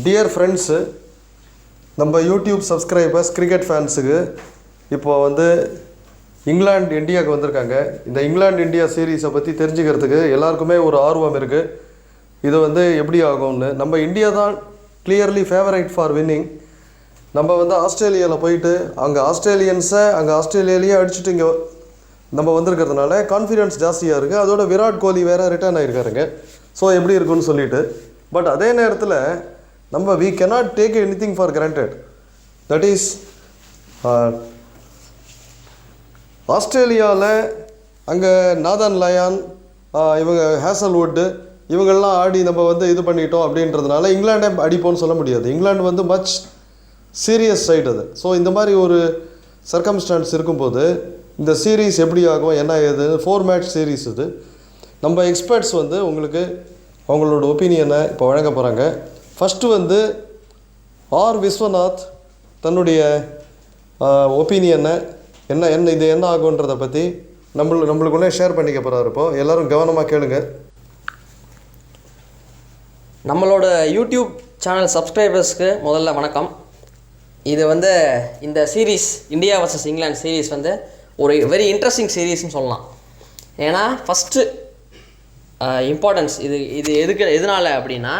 Dear friends, நம்ம YouTube subscribers cricket ஃபேன்ஸுக்கு இப்போது வந்து இங்கிலாந்து இந்தியாவுக்கு வந்திருக்காங்க. இந்த இங்கிலாந்து இந்தியா சீரீஸை பற்றி தெரிஞ்சுக்கிறதுக்கு எல்லாருக்குமே ஒரு ஆர்வம் இருக்குது. இது வந்து எப்படி ஆகும்னு. நம்ம இந்தியா தான் கிளியர்லி ஃபேவரைட் ஃபார் வின்னிங். நம்ம வந்து ஆஸ்திரேலியாவில் போயிட்டு அங்கே ஆஸ்திரேலியாலேயே அடிச்சுட்டு இங்கே நம்ம வந்திருக்கிறதுனால கான்ஃபிடென்ஸ் ஜாஸ்தியாக இருக்குது. அதோட விராட் கோலி வேறு ரிட்டர்ன் ஆகிருக்காருங்க. ஸோ எப்படி இருக்குன்னு சொல்லிட்டு, பட் அதே நேரத்தில் நம்ம we cannot take anything for granted. That is, ஆஸ்திரேலியாவில் அங்கே நாதன் லயான், இவங்க ஹேசல்வுட்டு, இவங்கெல்லாம் ஆடி நம்ம வந்து இது பண்ணிட்டோம் அப்படின்றதுனால இங்கிலாண்டே அடிப்போம்னு சொல்ல முடியாது. இங்கிலாந்து வந்து மச் சீரியஸ் சைட் அது. ஸோ இந்த மாதிரி ஒரு சர்க்கம்ஸ்டான்ஸ் இருக்கும்போது இந்த சீரீஸ் எப்படி ஆகும், என்ன ஏது, 4 மேட்ச் சீரீஸ் இது. நம்ம எக்ஸ்பர்ட்ஸ் வந்து உங்களுக்கு அவங்களோட ஒப்பீனியனை இப்போ வழங்க போகிறாங்க. ஃபஸ்ட்டு வந்து விஸ்வநாத் தன்னுடைய ஒப்பீனியனை இது என்ன ஆகுன்றதை பற்றி நம்மளுக்குள்ளே ஷேர் பண்ணிக்க போகிறாரு. இப்போது எல்லோரும் கவனமாக கேளுங்க. நம்மளோட யூடியூப் சேனல் சப்ஸ்கிரைபர்ஸ்க்கு முதல்ல வணக்கம். இது வந்து இந்த series India versus England series வந்து ஒரு வெரி இன்ட்ரெஸ்டிங் சீரீஸ்னு சொல்லலாம். ஏன்னா ஃபஸ்ட்டு இம்பார்ட்டன்ஸ் இது எதனால் அப்படின்னா,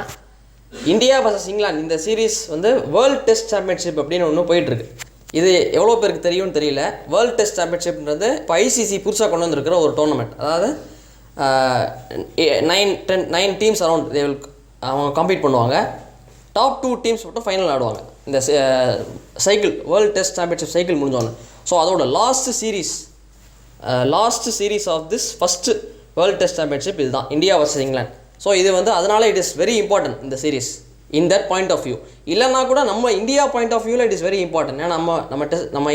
இந்தியா வர்சஸ் இங்கிலாந்து இந்த சீரீஸ் வந்து வேர்ல்டு டெஸ்ட் சாம்பியன்ஷிப் அப்படின்னு ஒன்று போயிட்டுருக்கு. இது எவ்வளோ பேருக்கு தெரியும்னு தெரியல. வேர்ல்டு டெஸ்ட் சாம்பியன்ஷிப்ன்றது இப்போ ஐசிசி புதுசாக கொண்டு வந்திருக்கிற ஒரு டோர்னமெண்ட். அதாவது 9 டீம்ஸ் அரௌண்ட் அவங்க கம்ப்ளீட் பண்ணுவாங்க. டாப் 2 டீம்ஸ் மட்டும் ஃபைனல் ஆடுவாங்க. இந்த cycle world test championship cycle முடிஞ்சோன்னு. ஸோ அதோட last series of this first world test championship இதுதான், இந்தியா வர்சஸ் இங்கிலாந்து. ஸோ இது வந்து அதனால் இட் இஸ் வெரி இம்பார்ட்டன்ட் இந்த series in that point of view. இல்லைனா கூட நம்ம இந்தியா பாயிண்ட் ஆஃப் வியூவில் இட் இஸ் வெரி இம்பார்ட்டன்ட். ஏன்னா நம்ம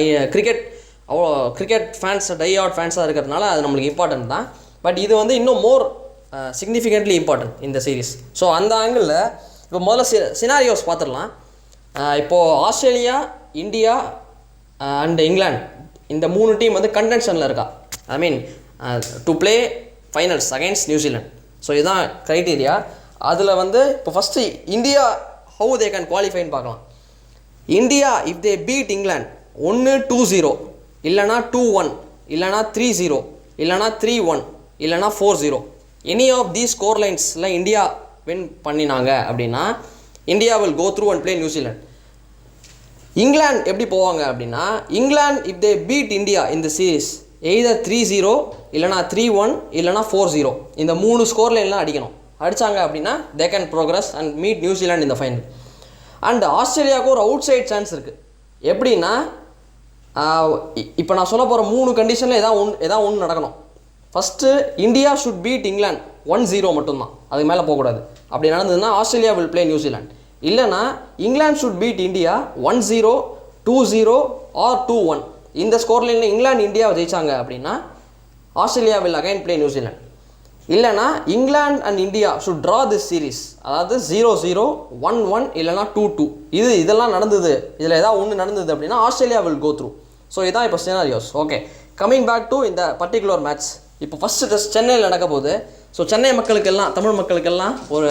கிரிக்கெட் ஃபேன்ஸ் டை-ஹார்ட் ஃபேன்ஸாக இருக்கிறதுனால அது நம்மளுக்கு இம்பார்ட்டன்ட் தான். பட் இது வந்து இன்னும் மோர் சிக்னிஃபிகண்ட்லி இம்பார்ட்டன்ட் இந்த சீரீஸ். ஸோ அந்த ஆங்கிளில் இப்போ முதல்ல சினாரியோஸ் பார்த்துடலாம். இப்போது ஆஸ்திரேலியா, இந்தியா அண்ட் இங்கிலாந்து இந்த 3 டீம் வந்து கண்டென்ஷனில் இருக்கா. I mean to play finals against New Zealand. So இதுதான் க்ரைட்டீரியா. அதில் வந்து இப்போ first India how they can குவாலிஃபைன்னு பார்க்கலாம். India if they beat England 1-2-0 இல்லைனா 2-1 இல்லைனா 3-0 இல்லைனா 3-1 இல்லைனா 4-0 எனி ஆஃப் தி ஸ்கோர் லைன்ஸில் இந்தியா வின் பண்ணினாங்க அப்படின்னா India will go through and play New Zealand. England எப்படி போவாங்க அப்படின்னா, England if they beat India இந்த சீரீஸ் எய்தர் 3-0 இல்லைனா 3-1 இல்லைனா 4-0 இந்த 3 ஸ்கோர் லைன்லாம் அடிக்கணும். அடித்தாங்க அப்படின்னா they can progress and meet New Zealand இந்த ஃபைனல். அண்ட் ஆஸ்திரேலியாவுக்கு ஒரு அவுட் சைட் சான்ஸ் இருக்குது. எப்படின்னா, இப்போ நான் சொல்ல போகிற 3 கண்டிஷனில் ஏதாவது ஒன்று நடக்கணும். ஃபஸ்ட்டு இந்தியா ஷுட் பீட் இங்கிலாந்து 1-0 மட்டும்தான், அதுக்கு மேலே போகக்கூடாது. அப்படி நடந்ததுன்னா ஆஸ்திரேலியா வில் ப்ளே நியூசிலாந்து. இல்லைனா England should beat India 1-0, 2-0 or 2-1 இந்த ஸ்கோர் லைனில் இங்கிலாந்து இந்தியாவை ஜெயிச்சாங்க அப்படின்னா Australia will again play New Zealand. இல்லைனா England and India should draw this series, அதாவது 0-0, 1-1 இல்லைனா 2-2 இதெல்லாம் நடந்தது. இதில் ஏதாவது ஒன்று நடந்தது அப்படின்னா Australia will go through. So இதான் இப்போ scenarios. Okay, coming back to இந்த பர்டிகுலர் மேட்ச். இப்போ ஃபஸ்ட்டு டெஸ்ட் சென்னையில் நடக்க போகுது. ஸோ சென்னை மக்களுக்கெல்லாம், தமிழ் மக்களுக்கெல்லாம் ஒரு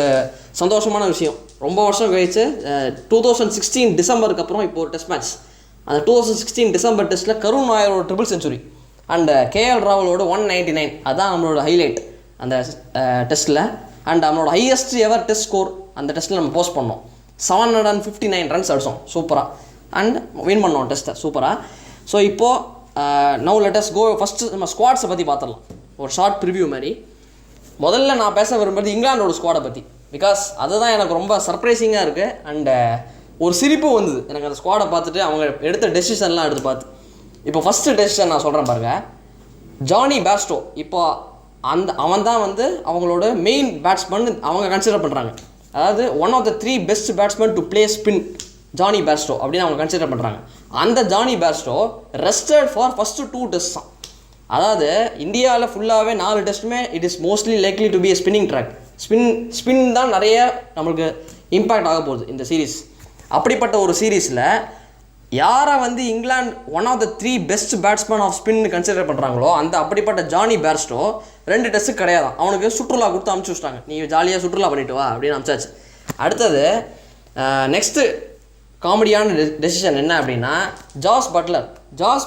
சந்தோஷமான விஷயம். ரொம்ப வருஷம் கழிச்சு 2016 டிசம்பருக்கு அப்புறம் இப்போ ஒரு டெஸ்ட் மேட்ச். அந்த 2016 டிசம்பர் டெஸ்ட்டில் கருண் நாயரோட ட்ரிபிள் செஞ்சுரி அண்ட் கேஎல் ராகுலோட 199 அதுதான் நம்மளோட ஹைலைட் அந்த டெஸ்ட்டில். அண்ட் நம்மளோட ஹையஸ்ட் எவர் டெஸ்ட் ஸ்கோர் அந்த டெஸ்ட்டில் நம்ம போஸ்ட் பண்ணோம். 759 ரன்ஸ் அடித்தோம் சூப்பராக. அண்ட் வின் பண்ணோம் டெஸ்ட்டை சூப்பராக. ஸோ இப்போது now let us go. First நம்ம ஸ்குவாட்ஸை பற்றி பார்த்துடலாம், ஒரு ஷார்ட் ப்ரிவ்யூ மாதிரி. முதல்ல நான் பேச விரும்புறது இங்கிலாண்டோட ஸ்குவாடை பற்றி. பிகாஸ் அதுதான் எனக்கு ரொம்ப சர்ப்ரைசிங்காக இருக்குது. அண்டு ஒரு சிரிப்பு வந்தது எனக்கு அந்த ஸ்குவாடை பார்த்துட்டு, அவங்க எடுத்த டெசிஷன்லாம் எடுத்து பார்த்து. இப்போ ஃபஸ்ட்டு டெசிஷன் நான் சொல்கிறேன் பாருங்கள். ஜானி பேர்ஸ்டோ இப்போ அவன் தான் வந்து அவங்களோட மெயின் பேட்ஸ்மேன் அவங்க கன்சிடர் பண்ணுறாங்க. அதாவது 1 of the 3 best batsman to play spin Jonny Bairstow அப்படின்னு அவங்க கன்சிடர் பண்ணுறாங்க. அந்த Jonny Bairstow rested for first 2 test தான். அதாவது இந்தியாவில் ஃபுல்லாகவே 4 டெஸ்ட்டுமே it is mostly likely to be a spinning track. Spin தான் நிறைய நம்மளுக்கு இம்பேக்ட் ஆக போகுது இந்த சீரீஸ். அப்படிப்பட்ட ஒரு சீரீஸில் யாரை வந்து England 1 of the 3 best batsman of spin consider பண்ணுறாங்களோ அந்த அப்படிப்பட்ட ஜானி பேர்ஸ்டோ 2 டெஸ்ட்டு கிடையாது. அவனுக்கு சுற்றுலா கொடுத்து அமுச்சு வச்சிட்டாங்க. நீ ஜாலியாக சுற்றுலா பண்ணிட்டு வா அப்படின்னு அனுப்பிச்சாச்சு. அடுத்தது நெக்ஸ்ட்டு காமெடியான டெசிஷன் என்ன அப்படின்னா ஜாஸ்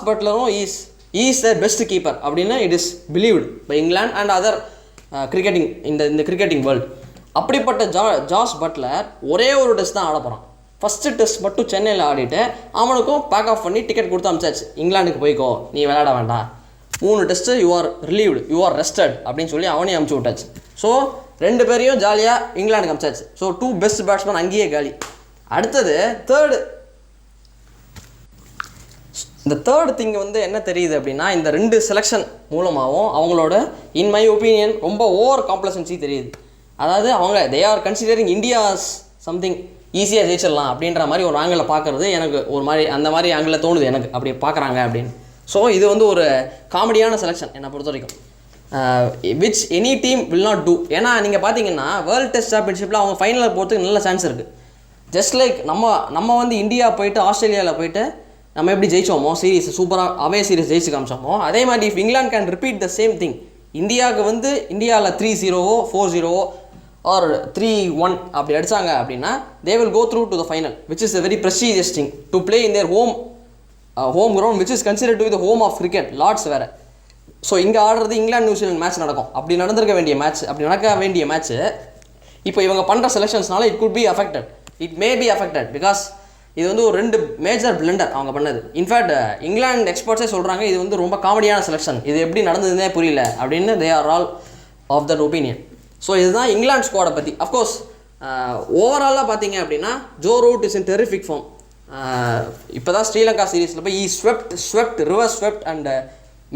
பட்லரும் இஸ் த பெஸ்ட் கீப்பர் அப்படின்னு it is believed by England and other cricketing இந்த கிரிக்கெட்டிங் வேர்ல்டு. அப்படிப்பட்ட ஜாஸ் பட்லர் ஒரே ஒரு டெஸ்ட் தான் ஆட போகிறான். ஃபஸ்ட்டு டெஸ்ட் மட்டும் சென்னையில் ஆடிட்டு அவனுக்கும் பேக் ஆஃப் பண்ணி டிக்கெட் கொடுத்து அனுப்பிச்சாச்சு, இங்கிலாந்துக்கு போய்க்கோ, நீ விளையாட வேண்டாம், 3 test you are relieved, you are rested அப்படின்னு சொல்லி அவனையும் அனுப்பிச்சி விட்டாச்சு. ஸோ 2 பேரையும் ஜாலியாக இங்கிலாந்துக்கு அனுப்பிச்சாச்சு. ஸோ 2 பெஸ்ட் பேட்ஸ்மேன் அங்கேயே காலி. அடுத்தது இந்த தேர்ட் திங் வந்து என்ன தெரியுது அப்படின்னா, இந்த 2 செலெக்ஷன் மூலமாகவும் அவங்களோட இன் மை ஒப்பீனியன் ரொம்ப ஓவர் காம்ப்ளசன்சி தெரியுது. அதாவது அவங்க they are considering India's something ஈஸியாக ஜெயிச்சிடலாம் அப்படின்ற மாதிரி ஒரு ஆங்கிளில் பார்க்குறது எனக்கு ஒரு மாதிரி அந்த மாதிரி ஆங்கிளில் தோணுது எனக்கு, அப்படி பார்க்குறாங்க அப்படின்னு. ஸோ இது வந்து ஒரு காமெடியான செலெக்ஷன் என்னை பொறுத்த வரைக்கும், which any team will not do. ஏன்னா நீங்கள் பார்த்தீங்கன்னா வேர்ல்டு டெஸ்ட் சாம்பியன்ஷிப்பில் அவங்க ஃபைனலில் போகிறதுக்கு நல்ல சான்ஸ் இருக்குது. ஜஸ்ட் லைக் நம்ம வந்து இந்தியா போயிட்டு ஆஸ்திரேலியாவில் போயிட்டு நம்ம எப்படி ஜெயிச்சோமோ சீரீஸ் சூப்பராக அவே சீரீஸ் ஜெயிச்சு காமிச்சோமோ, அதே மாதிரி if England can repeat the same thing, இந்தியாவுக்கு வந்து இந்தியாவில் 3-0 4-0 ஆர் 3-1 அப்படி அடித்தாங்க அப்படின்னா they will go through to the final, which is a very prestigious thing to play in their home ground which is considered to be the home of cricket, Lord's வேறு. So இங்கே ஆடுறது England New Zealand match நடக்கும். அப்படி நடக்க வேண்டிய match இப்போ இவங்க பண்ணுற செலெக்ஷன்ஸ்னால it could be affected, it may be affected because இது வந்து ஒரு 2 மேஜர் பிளண்டர் அவங்க பண்ணது. இன்ஃபேக்ட் இங்கிலாந்து எக்ஸ்பர்ட்ஸே சொல்கிறாங்க இது வந்து ரொம்ப காமெடியான செலெக்ஷன், இது எப்படி நடந்ததுன்னே புரியல அப்படின்னு they are all of that opinion. So இதுதான் இங்கிலாந்து ஸ்குவாடை பற்றி. அஃப்கோர்ஸ் ஓவராலாக பார்த்தீங்க அப்படின்னா Joe Root is in terrific form. இப்போ தான் ஸ்ரீலங்கா சீரீஸில் போய் swept reverse swept and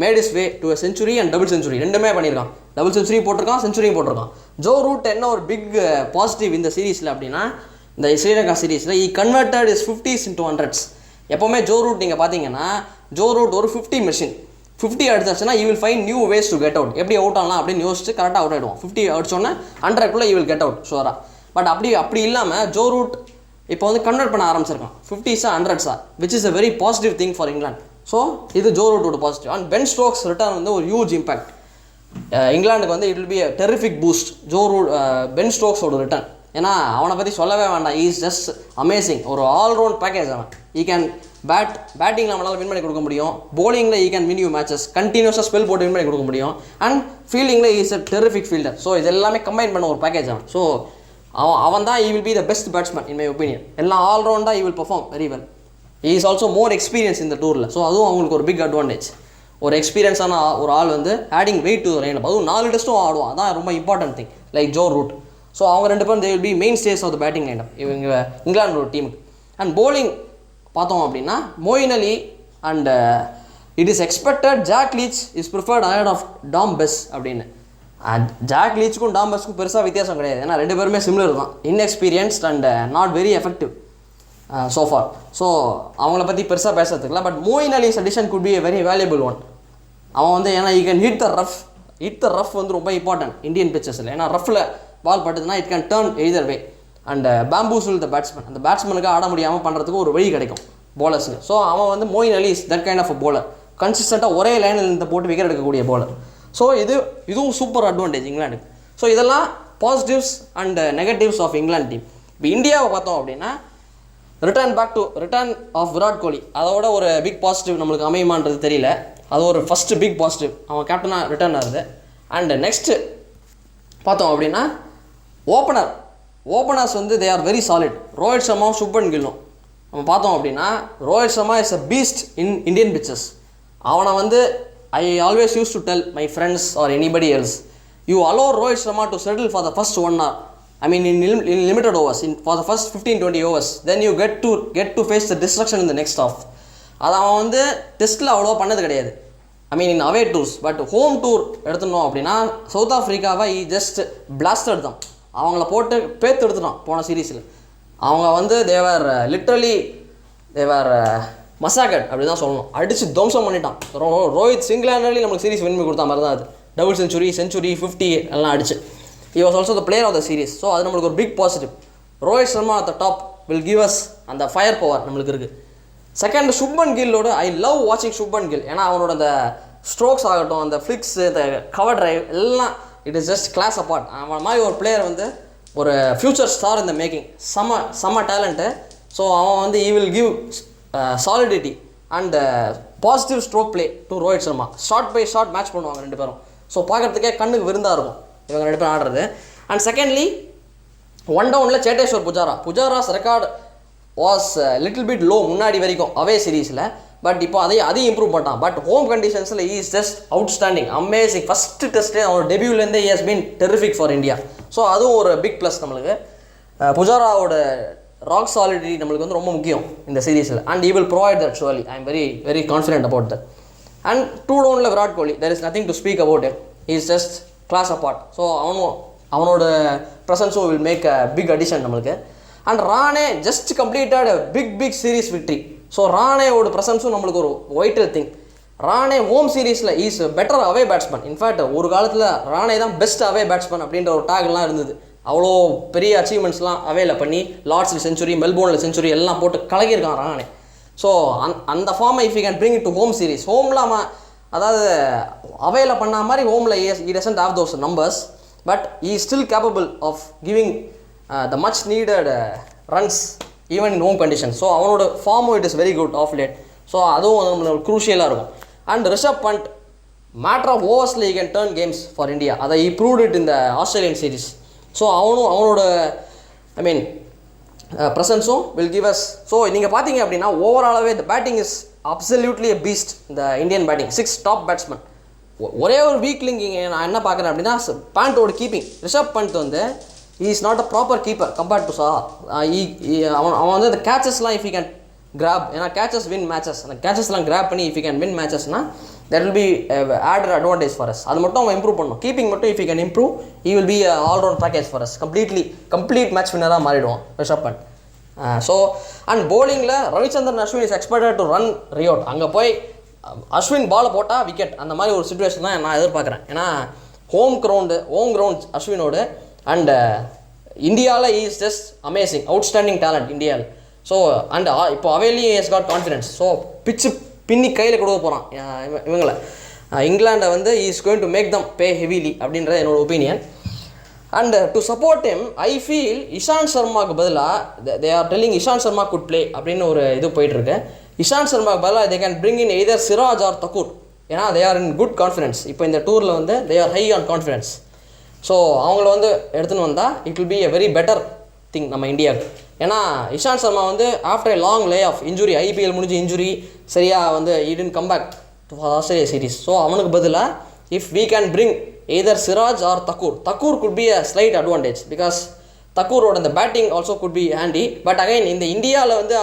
made his way to a century and double century ரெண்டுமே பண்ணியிருக்கான். டபுள் செஞ்சுரி போட்டிருக்கான், செஞ்சுரியும் போட்டிருக்கான். ஜோ ரூட் என்ன ஒரு பிக் பாசிட்டிவ் இந்த சீரீஸில் அப்படின்னா, இந்த ஸ்ரீலங்கா சீரீஸில் ஈ converted is 50s into 100s. எப்போவுமே ஜோ ரூட் நீங்கள் பார்த்தீங்கன்னா ஜோ ரூட் ஒரு 50 மெஷின். 50 அடிச்சாச்சுன்னா you will find new ways to get out. எப்படி அவுட் ஆகலாம் அப்படின்னு யோசிச்சு கரெக்டாக அவுட் ஆகிடுவோம். 50 அடிச்சோன்னா 100க்குள்ளே யூ வில் கெட் அவுட் ஷுவராக. பட் அப்படி இல்லாமல் ஜோ ரூட் இப்போ வந்து கன்வெர்ட் பண்ண ஆரம்பிச்சிருக்கான் 50s 100s, which is a very positive thing for England. So இது ஜோ ரூட்டோட positive. And Ben Stokes return வந்து ஒரு ஹியூஜ் இம்பாக்ட் இங்கிலாந்துக்கு வந்து. It will be a terrific boost Ben ஸ்டோக்ஸோட ரிட்டர்ன். ஏன்னா அவனை பற்றி சொல்லவே வேண்டாம், இஸ் ஜஸ்ட் அமேசிங். ஒரு ஆல்ரவுண்ட் பேக்கேஜ் அவன். ஈ கேன் பேட்டிங்கில் நம்மளால் வின் பண்ணி கொடுக்க முடியும், bowlingல he can win you matches, கண்டினியூஸாக ஸ்பெல் போட்டு வின் பண்ணி கொடுக்க முடியும், அண்ட் ஃபீல்டிங்கில் is a terrific fielder. So இது எல்லாமே கம்பைன் பண்ண ஒரு பேக்கேஜ் அவன். ஸோ அவன் தான் he will be the best batsman in my opinion. எல்லாம் ஆல்ரவுண்டாக he will perform very well. He is also more experience இந்த டூரில். ஸோ அதுவும் அவங்களுக்கு ஒரு பிக் அட்வான்டேஜ். ஒரு எக்ஸ்பீரியன்ஸான ஒரு ஆள் வந்து adding weight to line up, அதுவும் 4 டெஸ்ட்டும் ஆடுவான். அதான் ரொம்ப important thing like Joe Root. So அவங்க 2 பேரும் they will be main stage of the batting line up இவங்க இங்கிலாண்டோட டீமுக்கு. அண்ட் bowling பார்த்தோம் அப்படின்னா Moeen Ali and it is expected Jack Leach is preferred ahead of Dom Bess அப்படின்னு. Jack லீச்சுக்கும் Tom பெஸ்க்கும் பெருசாக வித்தியாசம் கிடையாது. ஏன்னா 2 பேருமே சிமிலர் தான், inexperienced and not very effective so far. So அவங்கள பற்றி பெருசாக பேசுறதுக்குல. But Moeen Ali's addition could be a very valuable one. அவன் வந்து ஏன்னா he can hit the rough வந்து ரொம்ப இம்பார்ட்டன்ட் இந்தியன் பிச்சர்ஸில். ஏன்னா ரஃப்பில் பால் பட்டுதுன்னா it can turn either way and bamboozle the batsman. அந்த பேட்ஸ்மேனுக்கு ஆட முடியாமல் பண்ணுறதுக்கு ஒரு வழி கிடைக்கும் bowlersக்கு. ஸோ அவன் வந்து Moeen Ali is that kind of a bowler. கன்சிஸ்டண்ட்டாக ஒரே லைனில் இருந்து போட்டு விக்கெட் எடுக்கக்கூடிய bowler. ஸோ இதுவும் சூப்பர் அட்வான்டேஜ் இங்கிலாந்துக்கு. ஸோ இதெல்லாம் positives and negatives of England team. இப்போ இந்தியாவை பார்த்தோம் அப்படின்னா ரிட்டர்ன் ஆஃப் விராட் கோலி அதோட ஒரு பிக் பாசிட்டிவ் நம்மளுக்கு அமையுமான்றது தெரியல. அது ஒரு ஃபஸ்ட்டு பிக் பாசிட்டிவ், அவன் கேப்டனாக ரிட்டர்ன் ஆகுது. அண்ட் நெக்ஸ்ட்டு பார்த்தோம் அப்படின்னா ஓப்பனர்ஸ் வந்து they are very solid. Rohit சர்மாவும் சுப்மன் கில்லும் நம்ம பார்த்தோம் அப்படின்னா Rohit Sharma is a beast in Indian pitches. அவனை வந்து I always use to tell my friends or anybody else, you allow Rohit Sharma to settle for the first 1 hour. I mean in limited overs, for the first 15-20 overs, then you get to face the destruction in the next half. அது அவன் வந்து டெஸ்ட்டில் அவ்வளோ பண்ணது கிடையாது. ஐ மீன் இன் அவே tours. But home tour எடுத்துனோம் அப்படின்னா south ஆஃப்ரிக்காவை just blasted தான். அவங்கள போட்டு பேத்து எடுத்துட்டான் போன சீரீஸில். அவங்க வந்து தேவர் லிட்ரலி தேவர் மசாகட் அப்படி தான் சொல்லணும். அடித்து துவம்சம் பண்ணிட்டான். ரோஹித் சிங்கிளானலி நம்மளுக்கு சீரீஸ் வின் பண்ணி கொடுத்தா மாதிரி தான் அது. டபுள் செஞ்சுரி 50 எல்லாம் அடிச்சு. He was also the player of the series. So அது நம்மளுக்கு ஒரு big positive. Rohit Sharma at the top will give us அந்த ஃபயர் பவர் நம்மளுக்கு இருக்குது. செகண்ட் சுப்மன் கில்லோட ஐ லவ் வாட்சிங் சுப்மன் கில். ஏன்னா அவனோட அந்த ஸ்ட்ரோக்ஸ் ஆகட்டும், அந்த ஃப்ளிக்ஸ், இந்த கவர் டிரைவ் எல்லாம் it is just class apart. அவன் மாதிரி ஒரு பிளேயர் வந்து ஒரு ஃப்யூச்சர் ஸ்டார் இந்த மேக்கிங், செம்ம டேலண்ட்டு. ஸோ அவன் வந்து he will give solidity and positive stroke play to Rohit Sharma. Shot by shot match பண்ணுவாங்க ரெண்டு பேரும். ஸோ பார்க்குறதுக்கே கண்ணுக்கு விருந்தாக இருக்கும் இவங்க ரெண்டு பேரும் ஆடுறது. அண்ட் செகண்ட்லி ஒன் டவுனில் Cheteshwar Pujara's record was little bit low முன்னாடி வரைக்கும் அவே சீரீஸில். பட் இப்போ அதையும் இம்ப்ரூவ் பண்ணிட்டான். பட் ஹோம் கண்டிஷன்ஸில் is just outstanding, amazing. First டெஸ்ட்டே அவனோட டெபியூலேருந்தே has been terrific for India. So அதுவும் ஒரு பிக் ப்ளஸ் நம்மளுக்கு. புஜாராவோட ராக் சாலிடிட்டி நம்மளுக்கு வந்து ரொம்ப முக்கியம் இந்த சீரீஸில். And he will provide that surely. I am very very confident about that. And 2 டவுனில் Virat Kohli, there is nothing to speak about it. Is just class apart. So அவனோட ப்ரெசன்ஸும் will make a big addition நம்மளுக்கு. And Rahane just completed big series victory. So ராணேவோட ப்ரெசன்ஸும் நம்மளுக்கு ஒரு vital thing. Rahane home சீரீஸில் is better away batsman. In fact ஒரு காலத்தில் ராணே தான் பெஸ்ட் அவே பேட்ஸ்மேன் அப்படின்ற ஒரு டேக்லாம் இருந்தது. அவ்வளோ பெரிய அச்சீவ்மெண்ட்ஸ்லாம் அவேல பண்ணி லார்ட்ஸில் செஞ்சுரி, மெல்போர்னில் செஞ்சுரி எல்லாம் போட்டு கலகியிருக்கான் ராணே. ஸோ அந்த ஃபார்மை if you can bring it to home series, ஹோமில் அதாவது அவேல பண்ண மாதிரி ஹோமில் he doesn't have those numbers. But he still capable of giving the much needed runs even in home condition. So அவனோட ஃபார்மும் it is very good of late. So அதுவும் நம்மளுக்கு க்ரூஷியலாக இருக்கும். And Rishabh Pant matter of ஓவர்ஸில் he can turn games for India. அதை he proved it இந்த Australian series. So அவனோட ஐ மீன் ப்ரெசன்ஸும் வில் கிவ் அஸ். ஸோ நீங்கள் பார்த்தீங்க அப்படின்னா ஓவராலாகவே இந்த batting is absolutely a beast. இந்த இந்தியன் பேட்டிங் 6 டாப் பேட்ஸ்மேன். ஒரே ஒரு வீக் லிங்க் நான் என்ன பார்க்குறேன் அப்படின்னா பேண்டோட கீப்பிங். ரிஷப் பண்ட் வந்து is not a proper keeper compared to Saha. அவன் வந்து அந்த கேச்சஸ்லாம் இஃப் யூ கேன் கிராப், ஏன்னா கேச்சஸ் வின் மேட்சஸ். அந்த கேச்சஸ்லாம் கிராப் பண்ணி இஃப் யூ கேன் வின் மேட்சஸ்னா that will B added advantage for us. அது மட்டும் அவன் இம்ப்ரூவ் பண்ணணும். கீப்பிங் மட்டும் if you can improve he will be all round package for us. Complete match வின்னராக மாறிடுவான் ரிஷப் பண்ட். ஸோ அண்ட் பவுலிங்கில் Ravichandran Ashwin is expected to run riot. அங்கே போய் அஸ்வின் பாலை போட்டால் விக்கெட், அந்த மாதிரி ஒரு சுச்சுவேஷன் தான் நான் எதிர்பார்க்குறேன். ஏன்னா ஹோம் கிரவுண்ட் அஸ்வினோடு. அண்ட் இந்தியாவில் is just amazing, outstanding talent இந்தியாவில். ஸோ அண்ட் இப்போ அவேலியும் ஹஸ் காட் கான்ஃபிடன்ஸ். ஸோ பிச்சு பின்னி கையில் கொடுக்க போகிறான் இவங்களை. இங்கிலாண்டை வந்து is going to make them pay heavily அப்படின்றது என்னோட opinion. And to support him I feel Ishant சர்மாவுக்கு பதிலாக they are telling Ishant Sharma good play அப்படின்னு ஒரு இது போயிட்டுருக்கு. இஷாந்த் சர்மாவுக்கு பதிலாக they can bring in either Siraj or Thakur. ஏன்னா they are in good confidence. இப்போ இந்த டூரில் வந்து they are high on confidence. So அவங்கள வந்து எடுத்துன்னு வந்தால் it will be a very better thing நம்ம இந்தியாவுக்கு. ஏன்னா இஷாந்த் சர்மா வந்து after a long lay off injury, IPL முடிஞ்சு இன்ஜுரி சரியாக வந்து he didn't come back to Australia series. So அவனுக்கு பதிலாக if we can bring either Siraj or Thakur could be a slight advantage because தக்கூரோட இந்த batting also could be handy. But again இந்த இந்தியாவில் வந்து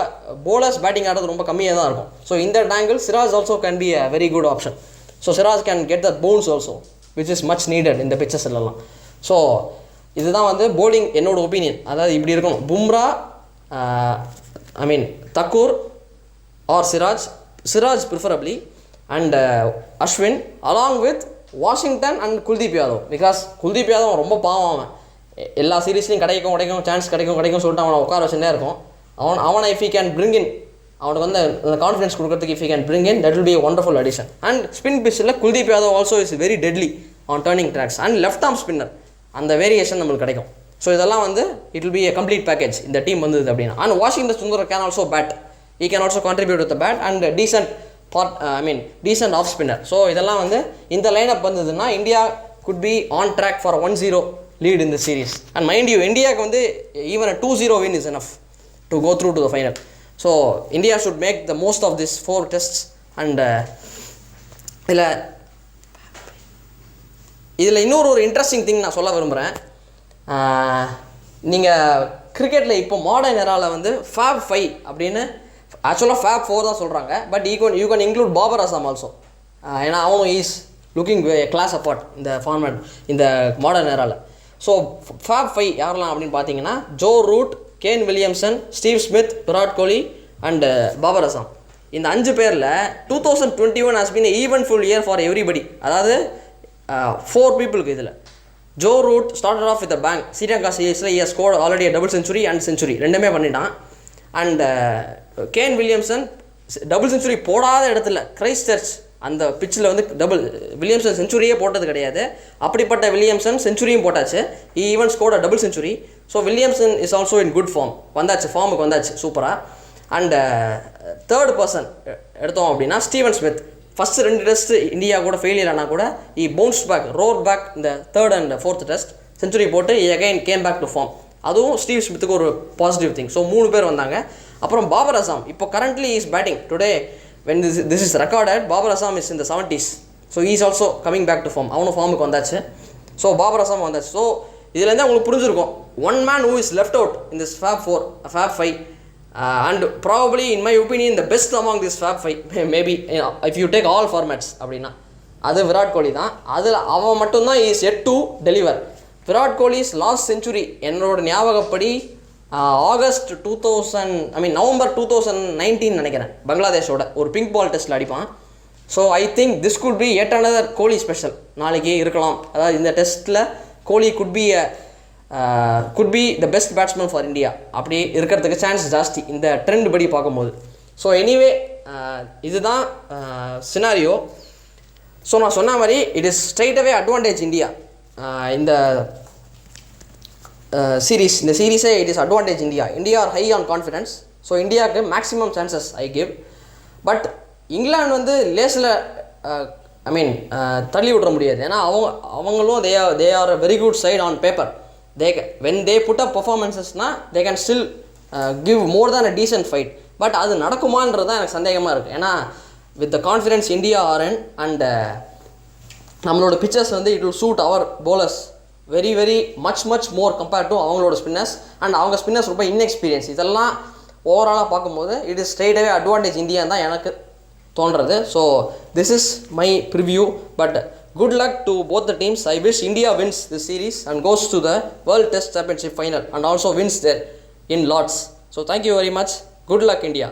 bowlers batting ஆடுறது ரொம்ப கம்மியாக தான் இருக்கும். ஸோ இந்த tangle Siraj also can be a very good option. So Siraj can get the bounce also which is much needed இந்த பிச்சர்ஸ்லாம். ஸோ இதுதான் வந்து போலிங் என்னோட ஒப்பீனியன். அதாவது இப்படி இருக்கணும்: Bumrah, I mean Thakur or Siraj preferably, and Ashwin along with Washington and Kuldeep Yadav. Because Kuldeep Yadav ரொம்ப பாவம். அவன் எல்லா சீரீஸ்லையும் கிடைக்கும் சான்ஸ் கிடைக்கும் சொல்லிட்டு அவனை உட்கார வச்சுட்டே இருக்கும். அவனை if you can bring in, அவனுக்கு வந்து அந்த கான்ஃபிடன்ஸ் கொடுக்கறதுக்கு if you can bring in, that will be a wonderful addition. And spin பிச்சில் Kuldeep Yadav also is very deadly on turning tracks and left arm spinner. அந்த வேரியேஷன் நம்மளுக்கு கிடைக்கும். So இதெல்லாம் வந்து it will be a complete package இந்த team வந்தது அப்படின்னா. And Washington Sundar can also bat, he can also contribute with the bat and decent off spinner. So இதெல்லாம் வந்து இந்த லைனப் வந்ததுன்னா India could be on track for 1-0 lead in the series. And mind you, இந்தியாவுக்கு வந்து even a 2-0 win is enough to go through to the final. So India should make the most of this 4 tests. And இதில் இன்னொரு interesting thing நான் சொல்ல விரும்புகிறேன். நீங்கள் கிரிக்கெட்டில் இப்போ மாடர்ன் எராவில் வந்து ஃபேப் 5 அப்படின்னு, ஆக்சுவலாக ஃபேப் 4 தான் சொல்கிறாங்க. But you can include Babar Azam also. ஏன்னா அவனும் இஸ் லுக்கிங் கிளாஸ் அப்பார்ட் இந்த ஃபார்மேட் இந்த மாடர்ன் எராவில். ஸோ ஃபேப் 5 யாரெல்லாம் அப்படின்னு பார்த்தீங்கன்னா Joe Root, Kane Williamson, Steve Smith, Virat Kohli and Babar Azam. இந்த 5 பேரில் 2021 has been an eventful year for everybody. அதாவது 4 பீப்புளுக்கு. இதில் Joe Root started off with a bang. Sri Lanka சீரீஸில் he has scored already a double century and century ரெண்டுமே பண்ணிட்டான். And Kane Williamson double century போடாத இடத்துல கிரைஸ்ட் சர்ச் அந்த பிச்சில் வந்து வில்லியம்சன் செஞ்சுரியே போட்டது கிடையாது. அப்படிப்பட்ட வில்லியம்சன் செஞ்சுரியும் போட்டாச்சு. Even scored a double century. So Williamson is also in good form, வந்தாச்சு ஃபார்முக்கு வந்தாச்சு சூப்பராக. அண்ட் தேர்ட் பர்சன் எடுத்தோம் அப்படின்னா Steven Smith. First 2 test India கூட ஃபெயிலியர் ஆனால் கூட பவுன்ஸ் பேக், ரோட் பேக் இந்த third and fourth test century போட்டு again came back to form. அதுவும் ஸ்டீவ் ஸ்மித்துக்கு ஒரு பாசிட்டிவ் திங். ஸோ 3 பேர் வந்தாங்க. அப்புறம் பாபர் அசாம் இப்போ currently is batting today when this is recorded. Babar Azam is in the 70s, so is also coming back to form. அவனும் ஃபார்முக்கு வந்தாச்சு. ஸோ பாபர் அசாம் வந்தாச்சு. ஸோ இதுலேருந்து உங்களுக்கு புரிஞ்சிருக்கும், one man who is left out in this Fab 4, Fab 5, and probably in my opinion the best among this Fab 5 maybe, if you take all formats அப்படின்னா அது விராட் கோலி தான். அதில் அவன் மட்டும்தான் is yet to deliver. Virat Kohli's last century என்னோட ஞாபகப்படி August 2000 November 2019 நினைக்கிறேன், பங்களாதேஷோட ஒரு pink ball டெஸ்ட்டில் அடிப்பான். So I think this could be yet another Kohli special நாளைக்கே இருக்கலாம். அதாவது இந்த டெஸ்ட்டில் Kohli could be the best batsman for India, அப்படி இருக்கிறதுக்கு சான்ஸ் ஜாஸ்தி இந்த ட்ரெண்ட் படி பார்க்கும்போது. ஸோ எனிவே இதுதான் சினாரியோ. ஸோ நான் சொன்ன மாதிரி it is straight away advantage India. இந்த சீரீஸே it is advantage India are high on confidence. So இந்தியாவுக்கு maximum chances I give. But England வந்து லேஸில் தள்ளி விட முடியாது. ஏன்னா அவங்களும் they are a very good side on paper. When they put up பர்ஃபார்மன்ஸஸ்னால் they can still give more than a decent fight. But அது நடக்குமான்றது தான் எனக்கு சந்தேகமாக இருக்குது. ஏன்னா with the confidence India are in and நம்மளோட பிச்சர்ஸ் வந்து it will suit our bowlers very very much more compared to அவங்களோட ஸ்பின்னர்ஸ். அண்ட் அவங்க ஸ்பின்னர்ஸ் ரொம்ப இன்எக்ஸ்பீரியன்ஸ். இதெல்லாம் ஓவராலாக பார்க்கும்போது it is straight away advantage India தான் எனக்கு தோன்றது. So this is my preview. But good luck to both the teams. I wish India wins this series and goes to the World Test Championship final and also wins there in Lords. So thank you very much. Good luck India.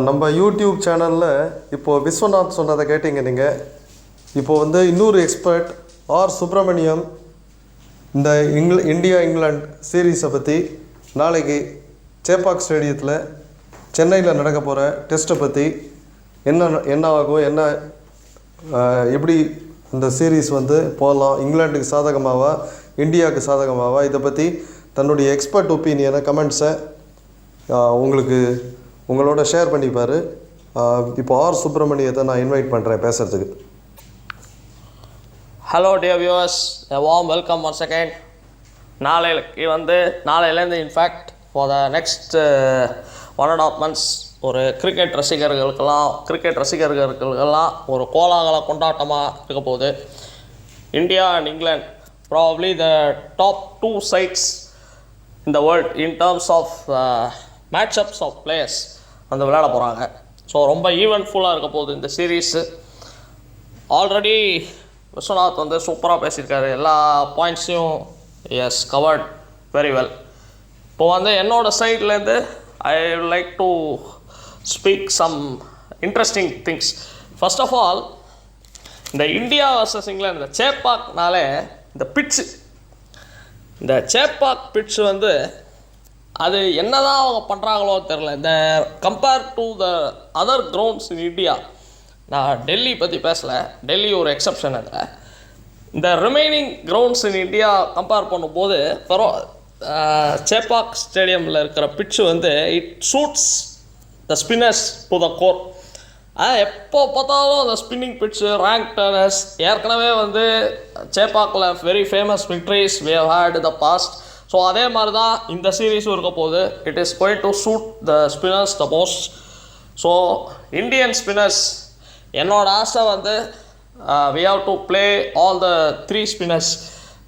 நம்ம YouTube சேனலில் இப்போது விஸ்வநாத் சொன்னதை கேட்டீங்க நீங்கள். இப்போது வந்து இன்னொரு expert R Subramaniam இந்த இந்தியா இங்கிலாந்து சீரீஸை பற்றி நாளைக்கு சேப்பாக் ஸ்டேடியத்தில் சென்னையில் நடக்க போகிற டெஸ்ட்டை பற்றி என்ன ஆகும், எப்படி இந்த சீரீஸ் வந்து போகலாம், இங்கிலாந்துக்கு சாதகமாவா இந்தியாவுக்கு சாதகமாவா, இதை பற்றி தன்னுடைய எக்ஸ்பர்ட் ஒப்பீனியனை கமெண்ட்ஸை உங்களோட ஷேர் பண்ணிப்பார். இப்போ ஆர் சுப்பிரமணியத்தை நான் இன்வைட் பண்ணுறேன் பேசுகிறதுக்கு. Hello dear viewers, warm welcome once again. நாளையிலேருந்து in fact for the next 1.5 months ஒரு கிரிக்கெட் ரசிகர்களுக்கெல்லாம் ஒரு கோலாகல கொண்டாட்டமாக இருக்க போகுது. India and England probably the top 2 sides in the world in terms of matchups of players வந்து விளையாட போகிறாங்க. ஸோ ரொம்ப ஈவெண்ட்ஃபுல்லாக இருக்க போகுது இந்த சீரீஸு. ஆல்ரெடி விஸ்வநாத் வந்து சூப்பராக பேசியிருக்காரு, எல்லா பாயிண்ட்ஸையும் எஸ் கவர்ட் வெரி வெல். இப்போ வந்து என்னோடய சைட்லேருந்து I would like to speak some interesting things. First of all, இந்த இந்தியா வர்சஸ் இங்கிலாந்து இந்த சேப்பாக்னாலே இந்த சேப்பாக் பிட்ச் வந்து அது என்ன தான் அவங்க பண்ணுறாங்களோ தெரில. இந்த compare to the other grounds in India, நான் டெல்லி பற்றி பேசலை, டெல்லி ஒரு எக்ஸப்ஷன். அதில் இந்த remaining grounds in India compare பண்ணும்போது சேப்பாக் ஸ்டேடியமில் இருக்கிற பிட்சு வந்து it suits the spinners to the core. எப்போ பார்த்தாலும் அந்த ஸ்பின்னிங் பிட்சு ரேங்க் டர்னர்ஸ் ஏற்கனவே வந்து சேப்பாக்கில் very famous victories we have had the past. So அதே மாதிரி தான் இந்த சீரீஸும் இருக்க போகுது. It is going to suit the spinners the most. So Indian spinners என்னோட ஆசை வந்து we have to play all the 3 spinners.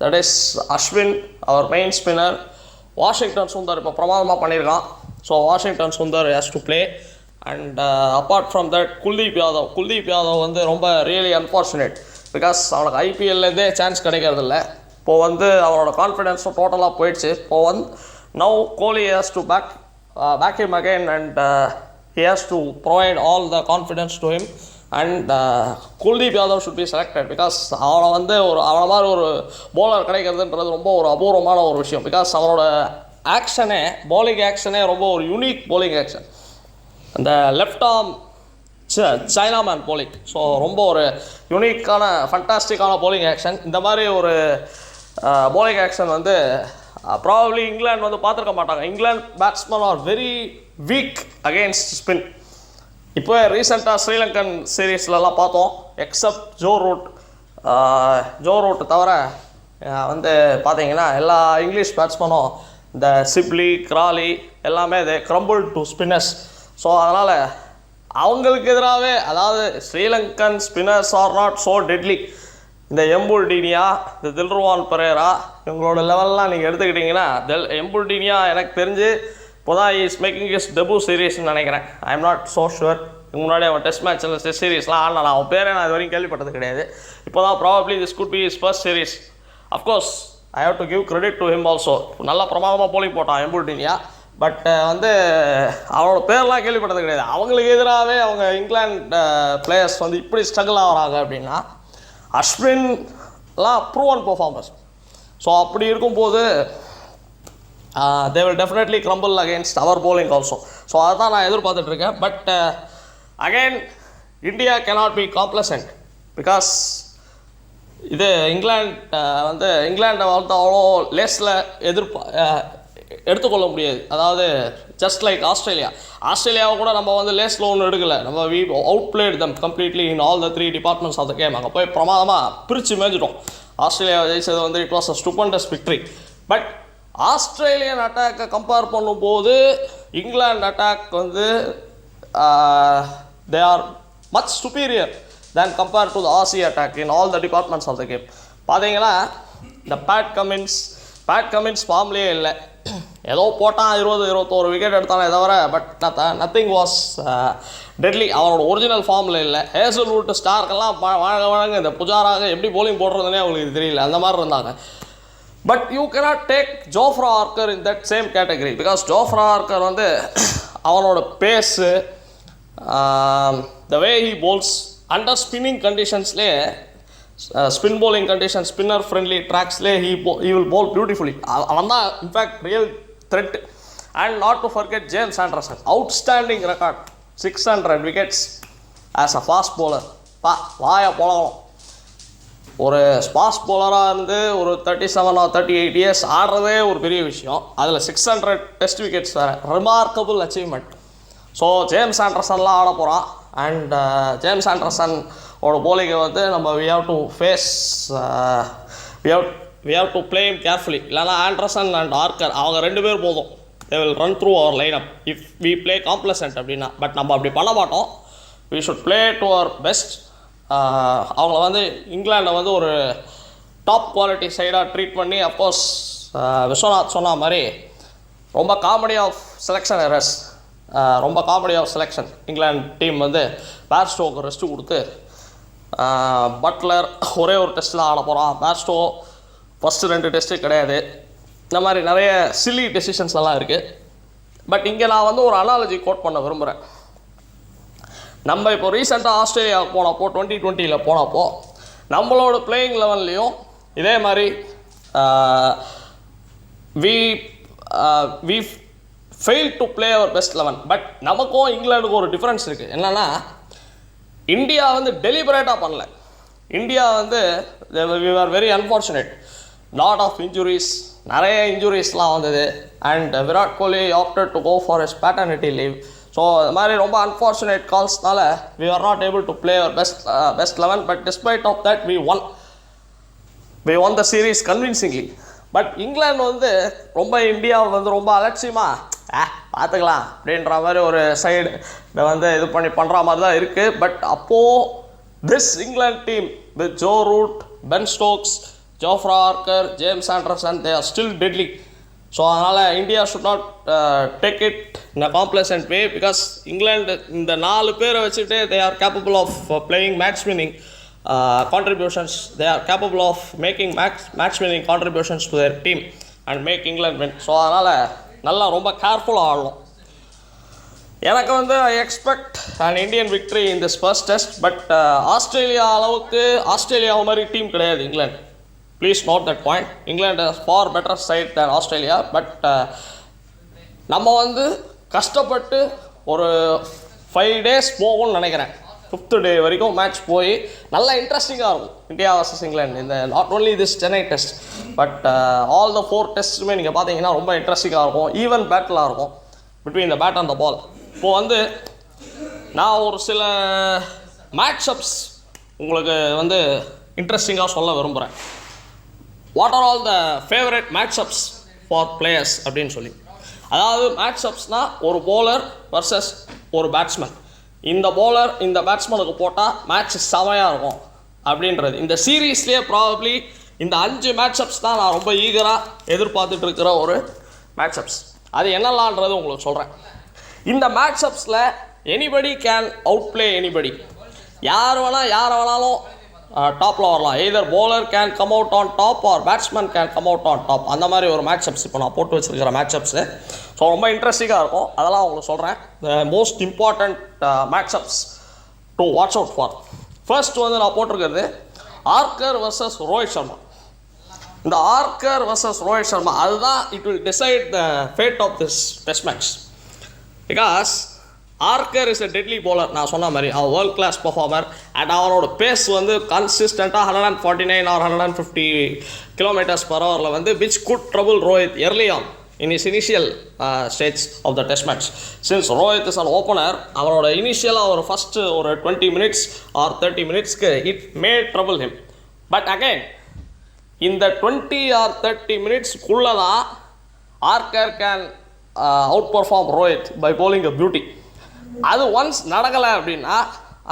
That is Ashwin, our main spinner. Washington Sundar இப்போ பிரமாதமாக பண்ணியிருக்கான். So Washington Sundar has to play. And apart from that, Kuldeep Yadav வந்து ரொம்ப really unfortunate. Because அவனுக்கு ஐபிஎல்லேருந்தே chance கிடைக்கிறதில்ல. இப்போது வந்து அவனோட கான்ஃபிடென்ஸும் டோட்டலாக போயிடுச்சு. இப்போது வந்து now Kohli has to back him again and he has to provide all the confidence to him. And Kuldeep Yadav should be selected. Because அவனை வந்து அவனை மாதிரி ஒரு பவுலர் கிடைக்கிறதுன்றது ரொம்ப ஒரு அபூர்வமான ஒரு விஷயம். பிகாஸ் அவனோட பவுலிங் ஆக்ஷனே ரொம்ப ஒரு யூனிக் பவுலிங் ஆக்ஷன். அந்த left arm chinaman bowling. So ரொம்ப ஒரு யூனிக்கான ஃபண்டாஸ்டிக்கான போலிங் ஆக்ஷன். இந்த மாதிரி ஒரு போலிங் ஆக்ஷன் வந்து ப்ராபப்ளி இங்கிலாந்து வந்து பார்த்துருக்க மாட்டாங்க. England batsman are very weak against spin. இப்போ ரீசெண்டாக ஸ்ரீலங்கன் சீரீஸ்லலாம் பார்த்தோம். எக்ஸப்ட் ஜோ ரூட் தவிர வந்து பார்த்தீங்கன்னா எல்லா இங்கிலீஷ் பேட்ஸ்மேனும் இந்த சிப்லி கிராலி எல்லாமே they crumble to spinners. So அதனால் அவங்களுக்கு எதிராகவே, அதாவது Sri Lankan spinners are not so deadly. இந்த எம்புல்டீனியா, இந்த தில்ருவான் பெரேரா இவங்களோட லெவல்லாம் நீங்கள் எடுத்துக்கிட்டிங்கன்னா, எம்புல்டீனியா எனக்கு தெரிஞ்சு இப்போ தான் இஸ் மேக்கிங் இஸ் டெபு சீரீஸ்ன்னு நினைக்கிறேன். ஐ எம் நாட் ஸோ ஷுவர். முன்னாடி அவன் டெஸ்ட் மேட்ச்சில் டெஸ்ட் சீரீஸ்லாம் ஆனால் அவன் பேரே நான் இது வரைக்கும் கேள்விப்பட்டது கிடையாது. இப்போ தான் probably this could be his first series. Of course I have to give credit to him also. நல்லா பிரமாதமாக போலிங் போட்டான் எம்புல்டீனியா. பட் வந்து அவனோட பேர்லாம் கேள்விப்பட்டது கிடையாது. அவங்களுக்கு எதிராகவே அவங்க இங்கிலாந்து பிளேயர்ஸ் வந்து இப்படி ஸ்ட்ரகிள் ஆகிறாங்க அப்படின்னா, அஸ்வின்லாம் ப்ரூவன் பெர்ஃபார்மர்ஸ். ஸோ அப்படி இருக்கும்போது they will definitely crumble against our bowling also. So அதுதான் நான் எதிர்பார்த்துட்ருக்கேன். But again India cannot be complacent because இது இங்கிலாண்டை வந்து அவ்வளோ லேஸில் எடுத்துக்கொள்ள முடியாது. அதாவது ஜஸ்ட் லைக் ஆஸ்திரேலியாவை கூட நம்ம வந்து லேஸில் ஒன்றும் எடுக்கலை. நம்ம we out played them completely in all the 3 departments of the game. அங்கே போய் பிரமாதமாக பிரித்து மேய்ஞ்சிட்டோம். ஆஸ்திரேலியாவை ஜெயிச்சது வந்து it was a stupendous victory. But Australian அட்டாக்கை கம்பேர் பண்ணும்போது இங்கிலாந்து அட்டாக் வந்து they are much superior than compare to the Aussie attack in all the departments of the game. பார்த்தீங்கன்னா இந்த பேட் கமின்ஸ் ஃபார்ம்லேயே இல்லை. ஏதோ போட்டான் 20-21 விக்கெட் எடுத்தானே தவிர பட் நத்திங் வாஸ் டெட்லி. அவனோட ஒரிஜினல் ஃபார்மில் இல்லை. ஹேசல்வுட் ஸ்டார்க்கெல்லாம் வழங்க இந்த புஜாராக எப்படி போலிங் போடுறதுனே அவங்களுக்கு தெரியல. அந்த மாதிரி இருந்தாங்க. But you cannot take Jofra Archer in that same category because Jofra Archer வந்து அவனோட pace, the way he bowls under spinning கண்டிஷன்ஸ்லேயே, spin bowling condition, spinner friendly ட்ராக்ஸ்லேயே ஹி வில் போல் பியூட்டிஃபுல்லி. அவன் தான் in fact real threat. And not to forget James Anderson, outstanding record, 600 wickets as a fast bowler. வாயா போலாம். ஒரு fast போலராக இருந்து ஒரு 37 or 38 years ஆடுறதே ஒரு பெரிய விஷயம். அதில் 600 டெஸ்ட் விக்கெட்ஸ் வேறு, ரிமார்க்கபிள் அச்சீவ்மெண்ட். ஸோ ஜேம்ஸ் ஆண்டர்சன்லாம் ஆட போகிறான். அண்ட் ஜேம்ஸ் ஆண்டர்சனோட போலிங்கை வந்து நம்ம we have to play him carefully. இல்லைனா ஆண்டர்சன் அண்ட் ஆர்க்கர் அவங்க 2 பேர் போதும். They will run through our line up if we play complacent அப்படின்னா. பட் நம்ம அப்படி பண்ண மாட்டோம். We should play to our best. அவங்கள வந்து இங்கிலாண்டை வந்து ஒரு டாப் குவாலிட்டி சைடாக ட்ரீட் பண்ணி, அஃப்கோர்ஸ் விஸ்வநாத் சொன்ன மாதிரி ரொம்ப காமெடி ஆஃப் செலெக்ஷன் எரர்ஸ், ரொம்ப comedy of selection. England team வந்து பேர்ஸ்டோக்கு ரெஸ்ட்டு கொடுத்து, பட்லர் ஒரே ஒரு டெஸ்ட் தான் ஆட போகிறான், பேர்ஸ்டோ ஃபஸ்ட்டு 2 டெஸ்ட்டு கிடையாது. இந்த மாதிரி நிறைய சில்லி டெசிஷன்ஸ் எல்லாம் இருக்குது. பட் இங்கே நான் வந்து ஒரு அனாலஜி கோட் பண்ண விரும்புகிறேன். நம்ம இப்போ ரீசெண்டாக ஆஸ்திரேலியாவுக்கு போனப்போ 2020 போனப்போ நம்மளோட பிளேயிங் லெவன்லேயும் இதே மாதிரி we fail to play our best 11. But நமக்கும் இங்கிலாந்துக்கும் ஒரு டிஃப்ரென்ஸ் இருக்குது. என்னென்னா இந்தியா வந்து டெலிபரேட்டாக பண்ணல. இந்தியா வந்து we are very unfortunate. Lot of injuries, நிறைய இன்ஜுரிஸ்லாம் வந்தது. And Virat Kohli opted to go for his paternity leave. So அது மாதிரி ரொம்ப அன்ஃபார்ச்சுனேட் கால்ஸ்னால we are not able to play our best 11. But despite of that we won the series convincingly. But England வந்து இந்தியாவை வந்து ரொம்ப அலட்சியமாக பார்த்துக்கலாம் அப்படின்ற மாதிரி ஒரு சைடு வந்து இது பண்ணுற மாதிரி தான் இருக்குது. பட் அப்போது this England team with Joe Root, Ben Stokes, Jofra Archer, James Anderson, they are still deadly. So அதனால் India should not take it in a complacent way because England இந்த 4 பேரை வச்சுட்டு they are capable of playing match winning contributions. They are capable of making match winning contributions to their team and make England win. So அதனால் நல்லா ரொம்ப கேர்ஃபுல்லாக ஆடணும். எனக்கு வந்து I expect and Indian victory in this first test. But Australia மாதிரி team கிடையாது England. Please note that point. England is far better side than Australia. But நம்ம வந்து கஷ்டப்பட்டு ஒரு 5 days போகும்னு நினைக்கிறேன். 5th டே வரைக்கும் மேட்ச் போய் நல்லா இன்ட்ரெஸ்டிங்காக இருக்கும் இந்தியா வர்சஸ் இங்கிலாந்து. இந்த not only this Chennai test but all the 4 டெஸ்ட்டுமே நீங்கள் பார்த்தீங்கன்னா ரொம்ப இன்ட்ரெஸ்டிங்காக இருக்கும். ஈவன் பேட்டிலாக இருக்கும் between the bat and the ball. இப்போது வந்து நான் ஒரு சில மேட்சப்ஸ் உங்களுக்கு வந்து இன்ட்ரெஸ்டிங்காக சொல்ல விரும்புகிறேன். What are all the favourite matchups for players அப்படின்னு சொல்லி. அதாவது மேட்சப்ஸ்னால் ஒரு bowler வர்சஸ் ஒரு பேட்ஸ்மேன். இந்த bowler இந்த பேட்ஸ்மேனுக்கு போட்டால் மேட்ச் செமையாக இருக்கும் அப்படின்றது. இந்த சீரீஸ்லேயே ப்ராபப்ளி இந்த 5 மேட்சப்ஸ் தான் நான் ரொம்ப ஈகராக எதிர்பார்த்துட்டு இருக்கிற ஒரு மேட்சப்ஸ். அது என்னலான்றது உங்களுக்கு சொல்கிறேன். இந்த மேட்சப்ஸில் anybody can out play anybody. யாரை வேணாலும் டாப்பில் வரலாம். Either bowler can come out on top or batsman can come out on top. அந்த மாதிரி ஒரு மேட்சப்ஸ் இப்போ நான் போட்டு வச்சுருக்கிற மேட்சப்ஸு. ஸோ ரொம்ப இன்ட்ரெஸ்டிங்காக இருக்கும். அதெல்லாம் உங்களுக்கு சொல்கிறேன். Most important matchups to watch out for. First வந்து நான் போட்டிருக்கிறது ஆர்கர் வர்சஸ் ரோஹித் சர்மா. இந்த ஆர்கர் வர்சஸ் ரோஹித் சர்மா அதுதான் it will decide the fate of this test match. Because Archer is a deadly bowler. நான் சொன்ன மாதிரி அவன் வேர்ல்ட் கிளாஸ் பர்ஃபார்மர். அண்ட் அவனோட பேஸ் வந்து கன்சிஸ்டண்ட்டாக 149 or 150 km/h வந்து which could trouble Rohit early on in his initial stage of the test match. Since Rohit is an opener, அவரோட இனிஷியலாக ஒரு ஃபஸ்ட்டு ஒரு 20 minutes or 30 minutesக்கு it may trouble him. But again இந்த 20 or 30 minutesக்குள்ளே தான் Archer can out perform Rohit by bowling a beauty. அது once நடக்கலை அப்படின்னா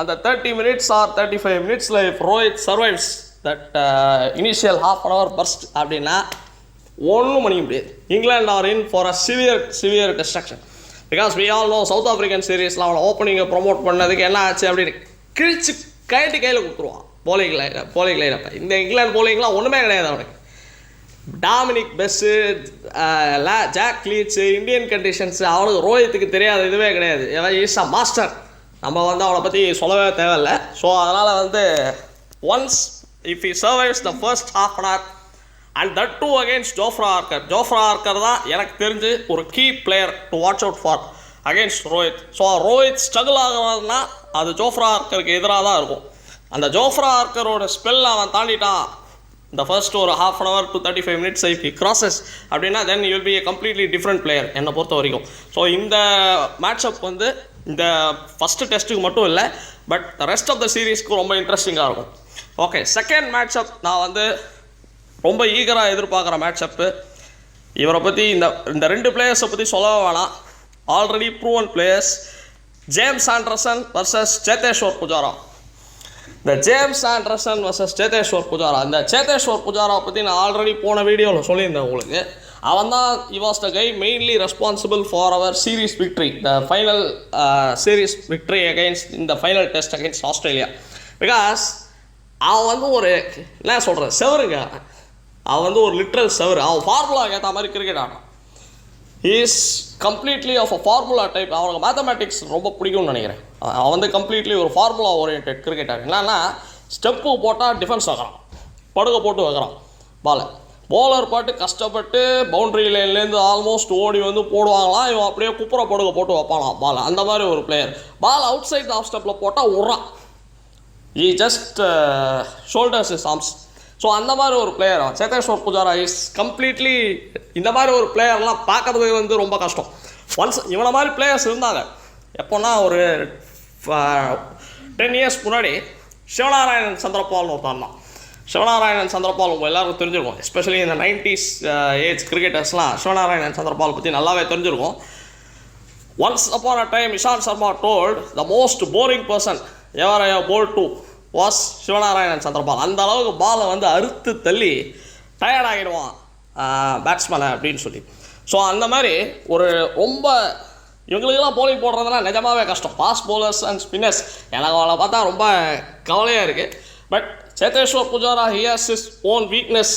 அந்த 30 minutes or 35 minutesல if Rohit survives that initial half an hour burst அப்படின்னா ஒன்றும் பண்ணிக்க முடியாது. England are in for a severe destruction. Because we all know South African சீரீஸில் அவனை ஓப்பனிங்கை ப்ரொமோட் பண்ணதுக்கு என்ன ஆச்சு அப்படின்னு கிழிச்சு கையில் கொடுத்துருவான் போலிங் லைனப்பை. இந்த இங்கிலாந்து போலிங்லாம் ஒன்றுமே கிடையாது அவனுக்கு. Dominic Bess, Jack Leach, Indian conditions அவனுக்கு ரோஹித்துக்கு தெரியாத இதுவே கிடையாது. Is a master. நம்ம வந்து அவனை பற்றி சொல்லவே தேவையில்லை. ஸோ அதனால் வந்து once if he survives the first half an hour and that too against Jofra Archer தான் எனக்கு தெரிஞ்சு ஒரு key player to watch out for against Rohit. So Rohit struggle ஆகிறதுனா அது ஜோஃப்ரா ஆர்கருக்கு எதிராக தான் இருக்கும். அந்த ஜோஃப்ரா ஆர்கரோட ஸ்பெல் அவன் தாண்டிட்டான் இந்த ஃபர்ஸ்ட் ஒரு half an hour to 35 minutes if he crosses அப்படின்னா then you will be a completely different player என்னை பொறுத்த வரைக்கும். ஸோ இந்த மேட்சப் வந்து இந்த ஃபஸ்ட்டு டெஸ்ட்டுக்கு மட்டும் இல்லை பட் ரெஸ்ட் ஆஃப் த சீரீஸ்க்கு ரொம்ப இன்ட்ரெஸ்டிங்காக இருக்கும். ஓகே, செகண்ட் மேட்சப் நான் வந்து ரொம்ப ஈகராக எதிர்பார்க்குற மேட்சப்பு. இவரை பற்றி இந்த 2 பிளேயர்ஸை பற்றி சொல்லவே வேணாம். Already proven players. James Anderson versus Cheteshwar Pujara. இந்த James Anderson versus Cheteshwar Pujara. இந்த சேத்தேஸ்வர் புஜாரா பற்றி நான் ஆல்ரெடி போன வீடியோவில் சொல்லியிருந்தேன் உங்களுக்கு. அவன் தான் he was the guy mainly responsible for our series victory, the final series victory against in the final test against Australia. Because அவன் வந்து ஒரு என்ன சொல்கிறேன் செவருங்க. அவன் வந்து ஒரு லிட்ரல் செவரு. அவன் ஃபார்முலாவுக்கு ஏற்ற மாதிரி கிரிக்கெட் ஆடுறான். Is completely of a formula type. அவனுக்கு மேத்தமேட்டிக்ஸ் ரொம்ப பிடிக்கும்னு நினைக்கிறேன். அவன் வந்து கம்ப்ளீட்லி ஒரு ஃபார்முலா ஓரியன்ட் கிரிக்கெட்டர். என்னன்னா ஸ்டெப்பு போட்டால் டிஃபென்ஸ் வைக்கிறான், படுகை போட்டு வைக்கிறான் பாலை. போலர் பாட்டு கஷ்டப்பட்டு பவுண்ட்ரி லைன்லேருந்து ஆல்மோஸ்ட் ஓடி வந்து போடுவாங்களாம். இவன் அப்படியே குப்புற படுகை போட்டு வைப்பானாம் பாலை. அந்த மாதிரி ஒரு player. Ball outside off ஸ்டெப்பில் போட்டால் விட்றான். He just shoulders is arms. So அந்த மாதிரி ஒரு player Cheteshwar Pujara is completely. இந்த மாதிரி ஒரு பிளேயர்லாம் பார்க்கறதுக்கு வந்து ரொம்ப கஷ்டம். ஒன்ஸ் இவனை மாதிரி பிளேயர்ஸ் இருந்தாங்க. எப்போன்னா ஒரு 10 years முன்னாடி சிவநாராயணன் சந்திரபால்னு ஒருத்தான் தான். சிவநாராயணன் சந்திரபால் உங்கள் எல்லாருக்கும் தெரிஞ்சிருக்கும். எஸ்பெஷலி இந்த 90s ஏஜ் கிரிக்கெட்டர்ஸ்லாம் சிவநாராயணன் சந்திரபால் பற்றி நல்லாவே தெரிஞ்சிருக்கும். Once upon a time Ishant Sharma told the most boring person ever I have bowled to was Shivnarine Chanderpaul. அந்த அளவுக்கு பாலை வந்து அறுத்து தள்ளி டயர்ட் ஆகிடுவான் பேட்ஸ்மேனை அப்படின்னு சொல்லி. ஸோ அந்த மாதிரி ஒரு ரொம்ப இவங்களுக்கெல்லாம் போலிங் போடுறதுனா நிஜமாவே கஷ்டம். ஃபாஸ்ட் bowlers அண்ட் ஸ்பின்னர்ஸ் எனக்கு அவளை பார்த்தா ரொம்ப கவலையாக இருக்குது. But Cheteshwar Pujara he has his own weakness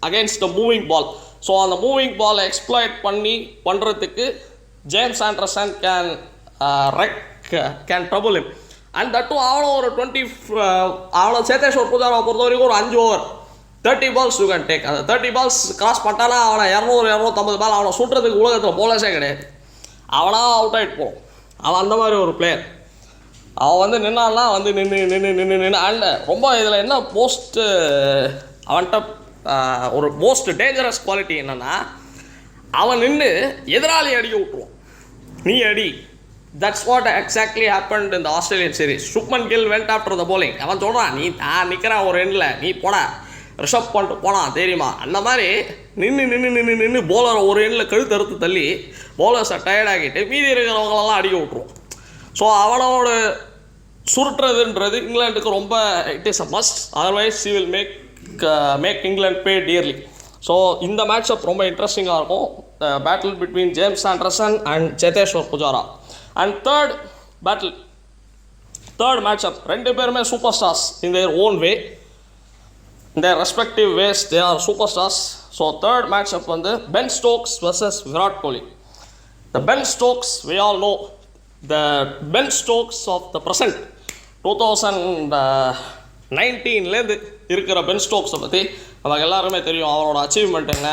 against the moving ball. So அந்த மூவிங் பாலை எக்ஸ்ப்ளாய்ட் பண்ணுறதுக்கு James Anderson can trouble him. And தட்டும் அவனும் ஒரு 20 அவனை சேத்தேஸ்வர் புஜாராவை பொறுத்த வரைக்கும் ஒரு 5 over 30 balls you can take. அந்த 30 balls கிராஸ் பண்ணிட்டானா அவனை 200-250 பால் அவனை சுட்டுறதுக்கு உலகத்தில் போலஸே கிடையாது. அவனாக அவுட் ஆகிட்டு போகும். அவன் அந்த மாதிரி ஒரு பிளேயர். அவன் வந்து நின்னான்னா வந்து நின்று அண்ட் ரொம்ப இதில் என்ன மோஸ்ட்டு அவன்கிட்ட ஒரு மோஸ்ட் டேஞ்சரஸ் குவாலிட்டி என்னென்னா அவன் நின்று எதிராளி அடிக்க விட்டுருவான். நீ அடி. தட்ஸ் வாட் எக்ஸாக்ட்லி ஹேப்பன்ட் இந்த Australian series. Shubman Gill went after the bowling. அவன் சொல்கிறான் நீ நான் நிற்கிறான் ஒரு எண்டில், நீ போடா ரிஷப் பண்ணிட்டு போனான் தெரியுமா. அந்த மாதிரி நின்று போலரை ஒரு எண்டில் கழுத்து அறுத்து தள்ளி போலர்ஸை டயர்டாகிட்டு மீதி இருக்கிறவங்களெல்லாம் அடிக்க விட்ருவோம். ஸோ அவனோட சுருட்டுறதுன்றது இங்கிலாந்துக்கு ரொம்ப it is a must. Otherwise she will make England pay dearly. So இந்த மேட்சப் ரொம்ப இன்ட்ரெஸ்டிங்காக இருக்கும். Battle between James Anderson and Cheteshwar Pujara. And third matchup ரெண்டு பேருமே super stars in their own way. In their respective ways, they are superstars. So third matchup வந்து Ben Stokes versus Virat Kohli. The Ben Stokes, we all know, the Ben Stokes of the present 2019லேருந்து இருக்கிற pen ஸ்டோக்ஸை பற்றி நமக்கு எல்லாருமே தெரியும். அவரோட achievement என்ன,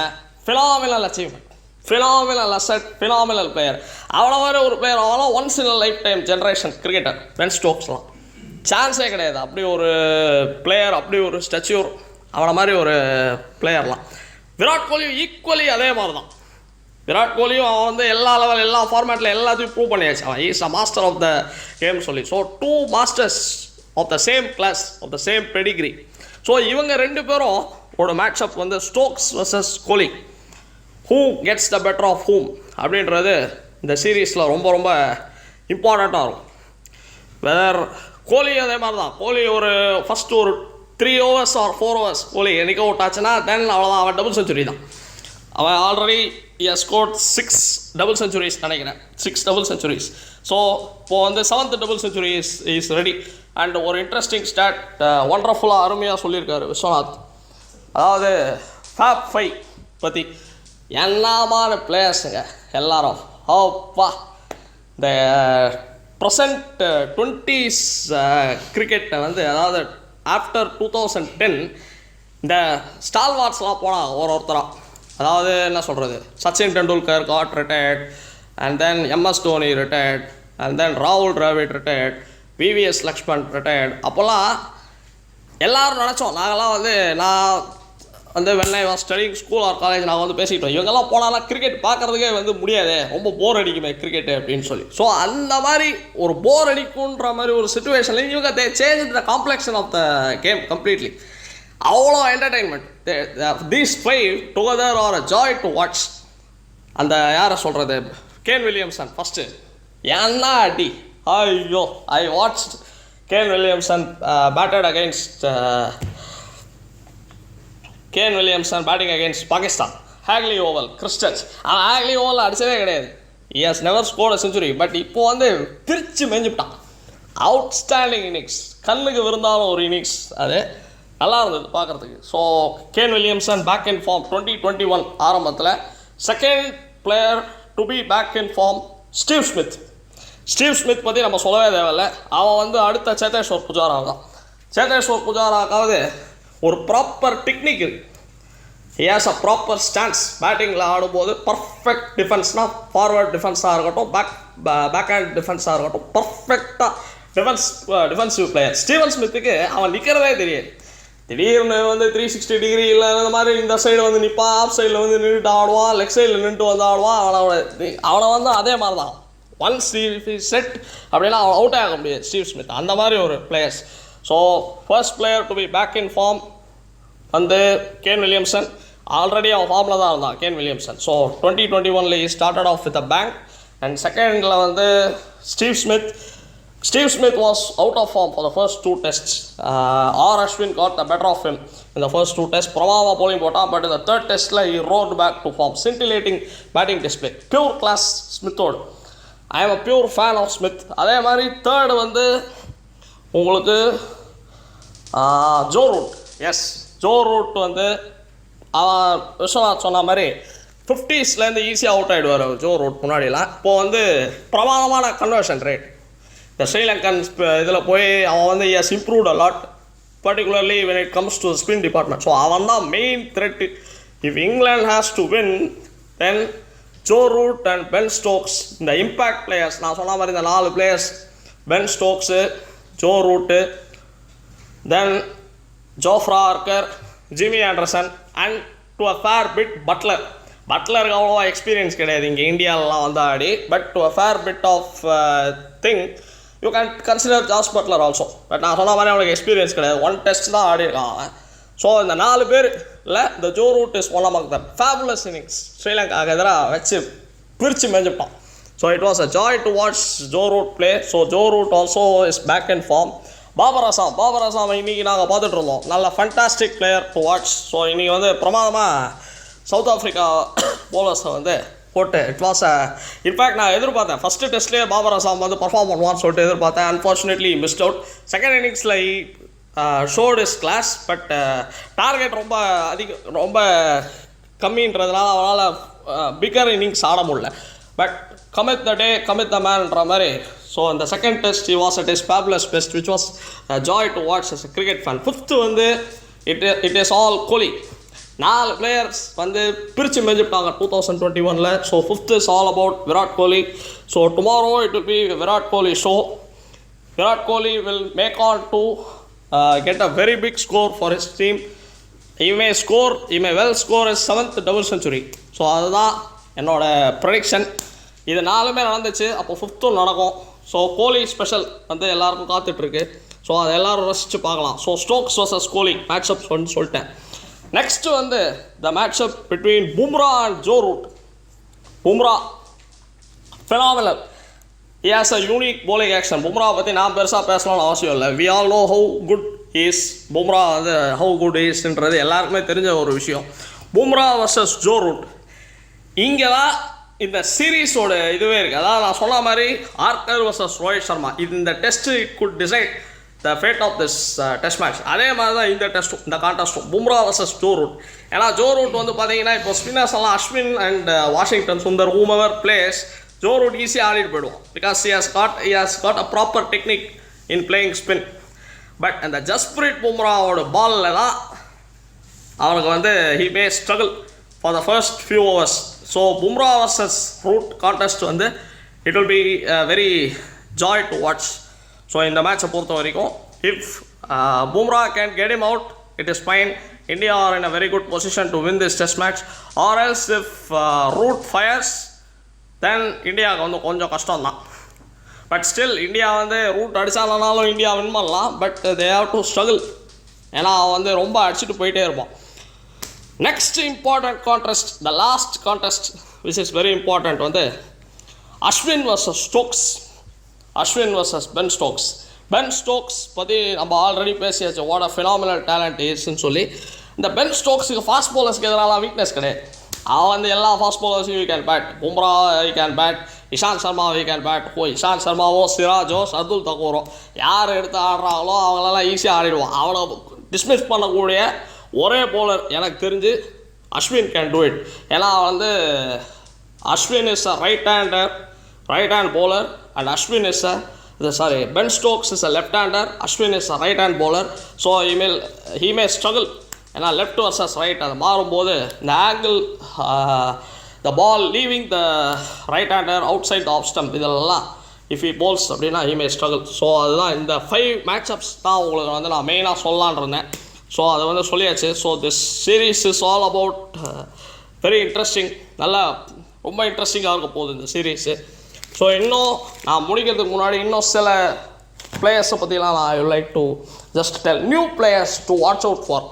phenomenal achievement, phenomenal asset, phenomenal player. அவ்வளோ மாதிரி ஒரு பிளேயர் அவெல்லாம் once in lifetime generation cricketer Ben ஸ்டோக்ஸ்லாம். சான்ஸே கிடையாது. அப்படி ஒரு பிளேயர், அப்படி ஒரு ஸ்டச்சூர், அவனை மாதிரி ஒரு பிளேயர்லாம். விராட் கோலியும் ஈக்குவலி அதே மாதிரி தான். விராட் கோலியும் அவன் வந்து எல்லா லெவல் எல்லா ஃபார்மேட்டில் எல்லாத்தையும் ப்ரூவ் பண்ணியாச்சு. அவன் is a master of the game சொல்லி. So two masters of the same class, of the same pedigree. So இவங்க ரெண்டு பேரும் ஒரு மேட்சப் வந்து Stokes versus Kohli, who gets the better of whom அப்படின்றது இந்த சீரீஸில் ரொம்ப ரொம்ப இம்பார்ட்டண்ட்டாக இருக்கும். வெதர் கோலி அதே மாதிரி தான். கோலி ஒரு ஃபஸ்ட்டு ஒரு 3 overs or 4 overs கோலி என்னைக்கோ அவுட் ஆச்சுன்னா தென் அவ்வளோதான், அவன் டபுள் செஞ்சுரி தான். அவன் ஆல்ரெடி ஸ்கோர்ட் 6 double centuries நினைக்கிறேன், 6 double centuries. ஸோ இப்போது வந்து 7th double century is ready. And ஒரு இன்ட்ரெஸ்டிங் ஸ்டாட் ஒண்டர்ஃபுல்லாக அருமையாக சொல்லியிருக்காரு விஸ்வநாத். அதாவது ஃபேப் 5 பற்றி என்னமான பிளேயர்ஸுங்க எல்லாரும். ஓப்பா இந்த ப்ரெசண்ட் 20s கிரிக்கெட்டை வந்து அதாவது ஆஃப்டர் 2010 இந்த ஸ்டால்வார்ட்ஸ்லாம் போனாங்க ஒருத்தராக. அதாவது என்ன சொல்கிறது, Sachin Tendulkar got retired, and then MS Dhoni retired, and then ராகுல் Dravid retired, VVS Laxman retired. அப்போல்லாம் எல்லோரும் நினச்சோம், நாங்கள்லாம் வந்து நான் வந்து when I was studying school or college நாங்கள் வந்து பேசிக்கிட்டோம், இவங்கெல்லாம் போனாலும் கிரிக்கெட் பார்க்குறதுக்கே வந்து முடியாது, ரொம்ப போர் அடிக்குமே கிரிக்கெட்டு அப்படின்னு சொல்லி. ஸோ அந்த மாதிரி ஒரு போர் அடிக்குன்ற மாதிரி ஒரு சுச்சுவேஷனில் இவங்க they change the complexion of the game completely. அவ்வளோ entertainment. These 5 together are a joy to watch. அந்த யாரை சொல்கிறது, கேன் வில்லியம்சன் ஃபஸ்ட்டு என்ன அடி, ஐயோ I watch Kane Williamson batted against Kane Williamson batting against Pakistan. Hagley Oval கிறிஸ்டன்ஸ், அவன் Hagley Oval அடிச்சதே கிடையாது. he has never scored a century. But இப்போ வந்து பிரித்து மேஞ்சுட்டான். அவுட்ஸ்டாண்டிங் இன்னிங்ஸ், கண்ணுக்கு விருந்தாலும் ஒரு இன்னிங்ஸ், அது நல்லா இருந்தது பார்க்குறதுக்கு. So Kane Williamson back in form 2021 ஆரம்பத்தில். Second player to be back in form Steve Smith. Steve Smith பற்றி நம்ம சொல்லவே தேவையில்லை. அவன் வந்து அடுத்த சேதேஸ்வர் புஜாரா தான். சேதேஸ்வர் புஜாராக்காவது ஒரு ப்ராப்பர் டெக்னிக் இருக்குது. He has a proper stance. பேட்டிங்கில் ஆடும்போது பர்ஃபெக்ட் டிஃபென்ஸ்னால் ஃபார்வர்ட் டிஃபென்ஸாக இருக்கட்டும், பேக் ஹேண்ட் டிஃபென்ஸாக இருக்கட்டும், பர்ஃபெக்டாக டிஃபென்சிவ் பிளேயர். ஸ்டீவன் ஸ்மித்துக்கு அவன் நிற்கிறதே தெரியாது. திடீர்னு வந்து 360 டிகிரி இல்லை இந்த மாதிரி இந்த சைடு வந்து நிற்பான், ஆஃப் சைடில் வந்து நின்றுட்டு ஆடுவான், லெக் சைடில் நின்றுட்டு வந்து ஆடுவான். அவனை வந்து அதே மாதிரி தான் ஒன்ஸ் செட் அப்படின்னா அவன் அவுட்டே ஆக முடியாது ஸ்டீவ் ஸ்மித். அந்த மாதிரி ஒரு players. So first player to be back in form வந்து கேன் வில்லியம்சன். ஆல்ரெடி அவன் ஃபார்மில் தான் இருந்தான் Kane Williamson. So 2021 started off with a bang. And செகண்டில் வந்து Steve Smith. Steve Smith was out of form for the first 2 tests. R. Ashwin got the better of him in the first 2 tests. Pramava bowling போட்டான். But in the third test he roared back to form. Scintillating batting display. Pure class Smithoடு. I am a pure fan of Smith. அதே மாதிரி third வந்து உங்களுக்கு Joe Root. Yes, Joe Root வந்து அவன் விஸ்வநாத் சொன்ன மாதிரி 50ஸ்லேருந்து ஈஸியாக அவுட் ஆகிடுவார் அவர் ஜோ ரூட் முன்னாடிலாம். இப்போது வந்து பிரமாதமான கன்வர்ஷன் ரேட். இந்த ஸ்ரீலங்கன் இதில் போய் அவன் வந்து is improved a lot, particularly when it comes to spin department. So அவன் தான் main threat. If England has to win then Joe Root and Ben Stokes, இந்த இம்பேக்ட் பிளேயர்ஸ் நான் சொன்ன மாதிரி இந்த 4 players Ben Stokes, Joe Root, then Jofra Archer, Jimmy Anderson and to a fair bit Buttler. பட்லருக்கு அவ்வளோவா experience கிடையாது இங்கே இந்தியாவிலலாம் வந்து ஆடி. But to a fair bit of thing you can consider Jos Buttler also. But நான் சொன்ன மாதிரி அவனுக்கு எக்ஸ்பீரியன்ஸ் கிடையாது, 1 டெஸ்ட் தான் ஆடி இருக்கான் அவன். ஸோ இந்த 4 பேர் இல்லை, இந்த Joe Root is one of the fabulous innings. ஸ்ரீலங்காவுக்கு எதிராக வச்சு பிரித்து மேஞ்சிப்பான். So it was a joy to watch Joe Root play. So Joe Root also is back in form. Babar Azam இன்றைக்கி நாங்கள் பார்த்துட்டு இருந்தோம், நல்ல fantastic player to watch. So இன்றைக்கி வந்து பிரமாதமாக சவுத் ஆஃப்ரிக்கா போலர்ஸை வந்து போட்டு இட் வாஸ் இன்ஃபேக்ட் நான் எதிர்பார்த்தேன் ஃபஸ்ட்டு டெஸ்ட்லேயே பாபர் அசாம் வந்து பர்ஃபார்ம் பண்ணுவான்னு சொல்லிட்டு எதிர்பார்த்தேன். Unfortunately mist out. செகண்ட் இன்னிங்ஸில் shot is class. But target ரொம்ப கம்மின்றதுனால அவனால் பிக்கர் இன்னிங்ஸ் ஆட முடியல. But cometh the day cometh the மேன்ன்ற மாதிரி. ஸோ இந்த second test was at is fabulous best which was joy to watch as a cricket fan. Fifth வந்து it is all Kohli. 4 players வந்து பிரித்து மேஞ்சிட்டாங்க 2021. So fifth is all about Virat Kohli. So tomorrow it will be Virat Kohli show. Virat Kohli will make on to get a very big score for his team. He may well score his 7th double century. So அதுதான் என்னோட prediction. இது 4மே நடந்துச்சு, அப்போ 5th நடக்கும். So கோலி special வந்து எல்லாருக்கும் காத்துட்ருக்கு. So அதை எல்லோரும் ரசித்து பார்க்கலாம். So Stokes versus Kohli matchup சொல்லிட்டேன். நெக்ஸ்ட்டு வந்து the matchup between Bumrah and Joe Root. Bumrah phenomenal. He has a unique bowling action. Bumrah பற்றி நான் பெருசாக பேசலாம்னு அவசியம் இல்லை. We all know how good he is. Bumrah வந்து how good he isன்றது எல்லாருக்குமே தெரிஞ்ச ஒரு விஷயம். பும்ரா வர்சஸ் ஜோ ரூட், இங்கே தான் இந்த சீரீஸோட இதுவே இருக்குது. அதாவது நான் சொன்ன மாதிரி ஆர்கர் வர்சஸ் ரோஹித் சர்மா, இந்த test it could decide the fate of this test match. அதே மாதிரி தான் இந்த டெஸ்ட்டும் இந்த கான்டெஸ்ட்டும் பும்ரா வர்சஸ் ஜோ ரூட். ஏன்னா ஜோ ரூட் வந்து பார்த்தீங்கன்னா இப்போ ஸ்பின்னர்ஸ் எல்லாம் Ashwin and Washington Sundar whomever plays, Joe Root ஈஸியாக ஆடிட்டு போயிடுவோம். Because he has got a proper technique in playing spin. பட் அந்த ஜஸ்பிரீத் பும்ராவோட பாலில் தான் அவனுக்கு வந்து he may struggle for the first few overs. So Bumrah versus Root contest வந்து it will be a very joy to watch. So இந்த மேட்சை பொறுத்த வரைக்கும் if Bumrah can get him out, it is fine. India are in a very good position to win this test match. Or else if root fires, then இந்தியாவுக்கு வந்து கொஞ்சம் கஷ்டம் தான். But still India வந்து ரூட் அடித்தாலும் இந்தியா வின் பண்ணலாம். But they have to struggle. ஏன்னா வந்து ரொம்ப அடிச்சுட்டு போயிட்டே இருப்போம். Next important contest, the last contest which is very important வந்து Ashwin versus Stokes. Ashwin versus Ben Stokes. Ben Stokes பற்றி நம்ம ஆல்ரெடி பேசியாச்சு, வாட் அ ஃபினாமினல் டேலண்ட் இஸ்ன்னு சொல்லி. இந்த பென் ஸ்டோக்ஸுக்கு ஃபாஸ்ட் பவுலர்ஸ்க்கு எதிரான வீக்னஸ் கிடையாது. அவன் வந்து எல்லா ஃபாஸ்ட் பவுலர்ஸையும் you can bat. Bumrah you can bat, Ishant Sharma you can bat. Ishant சர்மாவோ சிராஜோ சர்துல் தக்கூரோ யார் எடுத்து ஆடுறாங்களோ அவங்களெல்லாம் ஈஸியாக ஆடிடுவான். அவனை டிஸ்மிஸ் பண்ணக்கூடிய ஒரே பவுலர் எனக்கு தெரிஞ்சு அஸ்வின் கேன் டூ இட். ஏன்னா வந்து Ashwin is a right hand bowler and Ashwin is Ben Stokes is a left hander, Ashwin is a right hand bowler. So he may struggle. ஏன்னா லெஃப்ட் வர்சஸ் ரைட் அது மாறும்போது இந்த angle, the ball leaving the right hander outside the off stump, இதெல்லாம் if he bowls அப்படின்னா he may struggle. So அதுதான் இந்த 5 matchups தான் உங்களுக்கு வந்து நான் மெயினாக சொல்லலான் இருந்தேன். ஸோ அதை வந்து சொல்லியாச்சு. So this series is all about very interesting. நல்லா ரொம்ப இன்ட்ரெஸ்டிங்காக இருக்க போகுது இந்த சீரீஸு. ஸோ இன்னும் நான் முடிக்கிறதுக்கு முன்னாடி இன்னும் சில பிளேயர்ஸை பற்றிலாம் நான் I like to just tell new players to watch out for.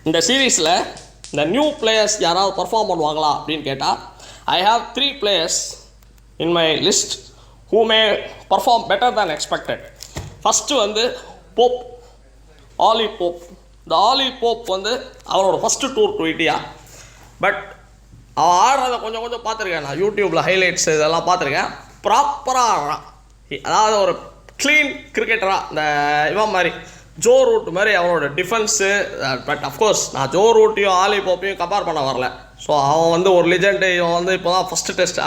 இந்த சீரீஸில் இந்த நியூ பிளேயர்ஸ் யாராவது பர்ஃபார்ம் பண்ணுவாங்களா அப்படின்னு கேட்டால் I have 3 players in my list who may perform better than expected. First வந்து போப், ஆலி போப். இந்த ஆலி போப் வந்து அவரோட first tour to India. But அவன் ஆடுறதை கொஞ்சம் பார்த்துருக்கேன் நான் யூடியூப்பில் ஹைலைட்ஸ் இதெல்லாம் பார்த்துருக்கேன். ப்ராப்பராக ஆடுறான். அதாவது ஒரு க்ளீன் கிரிக்கெட்டராக இந்த இவன் மாதிரி ஜோ ரூட் மாதிரி அவனோட டிஃபென்ஸு. பட் அஃப்கோர்ஸ் நான் ஜோ ரூட்டையும் ஆலி போப்பையும் கம்பேர் பண்ண வரல. ஸோ அவன் வந்து ஒரு லிஜெண்டு, இவன் வந்து இப்போ தான் ஃபஸ்ட்டு டெஸ்ட்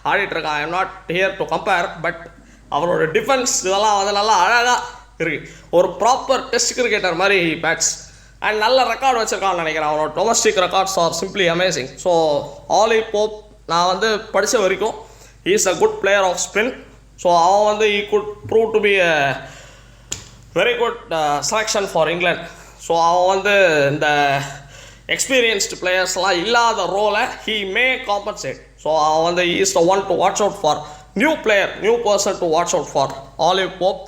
ஆடிட்டுருக்கான். I am not here to compare. But அவனோட டிஃபென்ஸ் இதெல்லாம் வந்து நல்லா அழகாக இருக்குது. ஒரு ப்ராப்பர் டெஸ்ட் கிரிக்கெட்டர் மாதிரி பேட்ஸ் அண்ட் நல்ல ரெக்கார்டு வச்சுருக்கான்னு நினைக்கிறேன். அவனோட domestic records are simply amazing. So Ollie Pope நான் வந்து படித்த வரைக்கும் is a good player of spin. So அவன் வந்து he could prove to be a very good selection for England. So அவன் வந்து இந்த எக்ஸ்பீரியன்ஸ்டு பிளேயர்ஸ்லாம் இல்லாத ரோலை ஹீ மே காம்பன்சேட். ஸோ அவன் வந்து is the one to watch out for new player, new person to watch out for Ollie Pope.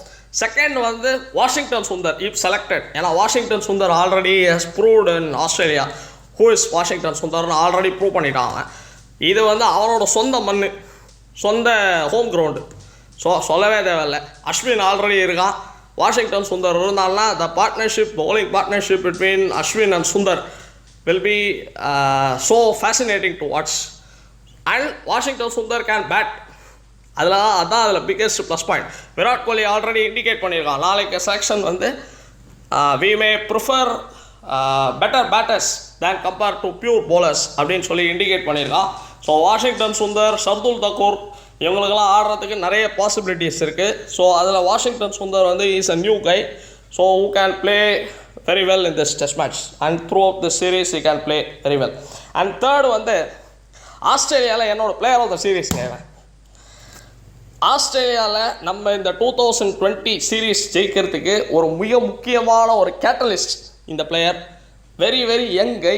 Second வந்து Washington Sundar if selected. ஏன்னா Washington Sundar already has proved in Australia. Who is Washington சுந்தர்னு already prove பண்ணிட்டாங்க. இது வந்து அவரோட சொந்த மண், சொந்த ஹோம் கிரவுண்டு. ஸோ சொல்லவே தேவையில்லை. அஸ்வின் ஆல்ரெடி இருக்கான், வாஷிங்டன் சுந்தர் இருந்தால்னா the partnership, bowling partnership between Ashwin and Sundar will be so fascinating to watch. And Washington Sundar can bat. அதான் அதில் biggest plus point. Virat Kohli already indicate பண்ணியிருக்கான், நாளைக்கு செலெக்ஷன் வந்து we may prefer better batters than compare to pure bowlers அப்படின்னு சொல்லி indicate பண்ணியிருக்கான். So Washington Sundar, Shardul Thakur இவங்களுக்கெல்லாம் ஆடுறதுக்கு நிறைய பாசிபிலிட்டிஸ் இருக்குது. ஸோ அதில் வாஷிங்டன் சுந்தர் வந்து is a new guy. So who can play very well in this test match and through out the series he can play very well. And third வந்து ஆஸ்திரேலியாவில் என்னோட player of the series கேட்குறேன். ஆஸ்திரேலியாவில் நம்ம இந்த 2020 series ஜெயிக்கிறதுக்கு ஒரு மிக முக்கியமான ஒரு கேட்டலிஸ்ட் இந்த பிளேயர். வெரி வெரி யங் கை.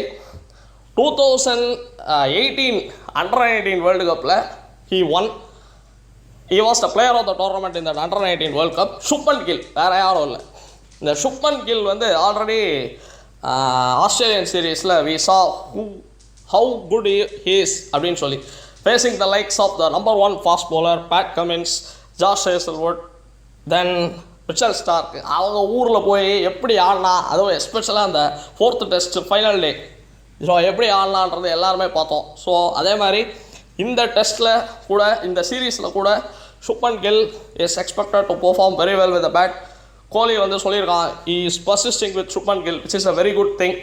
2018 Under-19 வேர்ல்டு கப்பில் he won. He was the player of the tournament in the Under-19 World Cup. Shubman Gill வேறு யாரும் இல்லை. இந்த சுப்மன் கில் வந்து ஆல்ரெடி ஆஸ்திரேலியன் சீரீஸில் we saw how good he is அப்படின்னு சொல்லி facing the likes of the number 1 fast bowler Pat Cummins, Josh Hazlewood, then Mitchell Stark. அவங்க ஊரில் போய் எப்படி ஆடினா, அதுவும் எஸ்பெஷலாக அந்த 4th test final day so எப்படி ஆடலான்றது எல்லாருமே பார்த்தோம். ஸோ அதே மாதிரி இந்த டெஸ்ட்டில் கூட, இந்த சீரீஸில் கூட Shubman Gill is expected to perform very well with the bat. Kohli வந்து சொல்லியிருக்கான் is persisting with Shubman Gill which is a very good thing.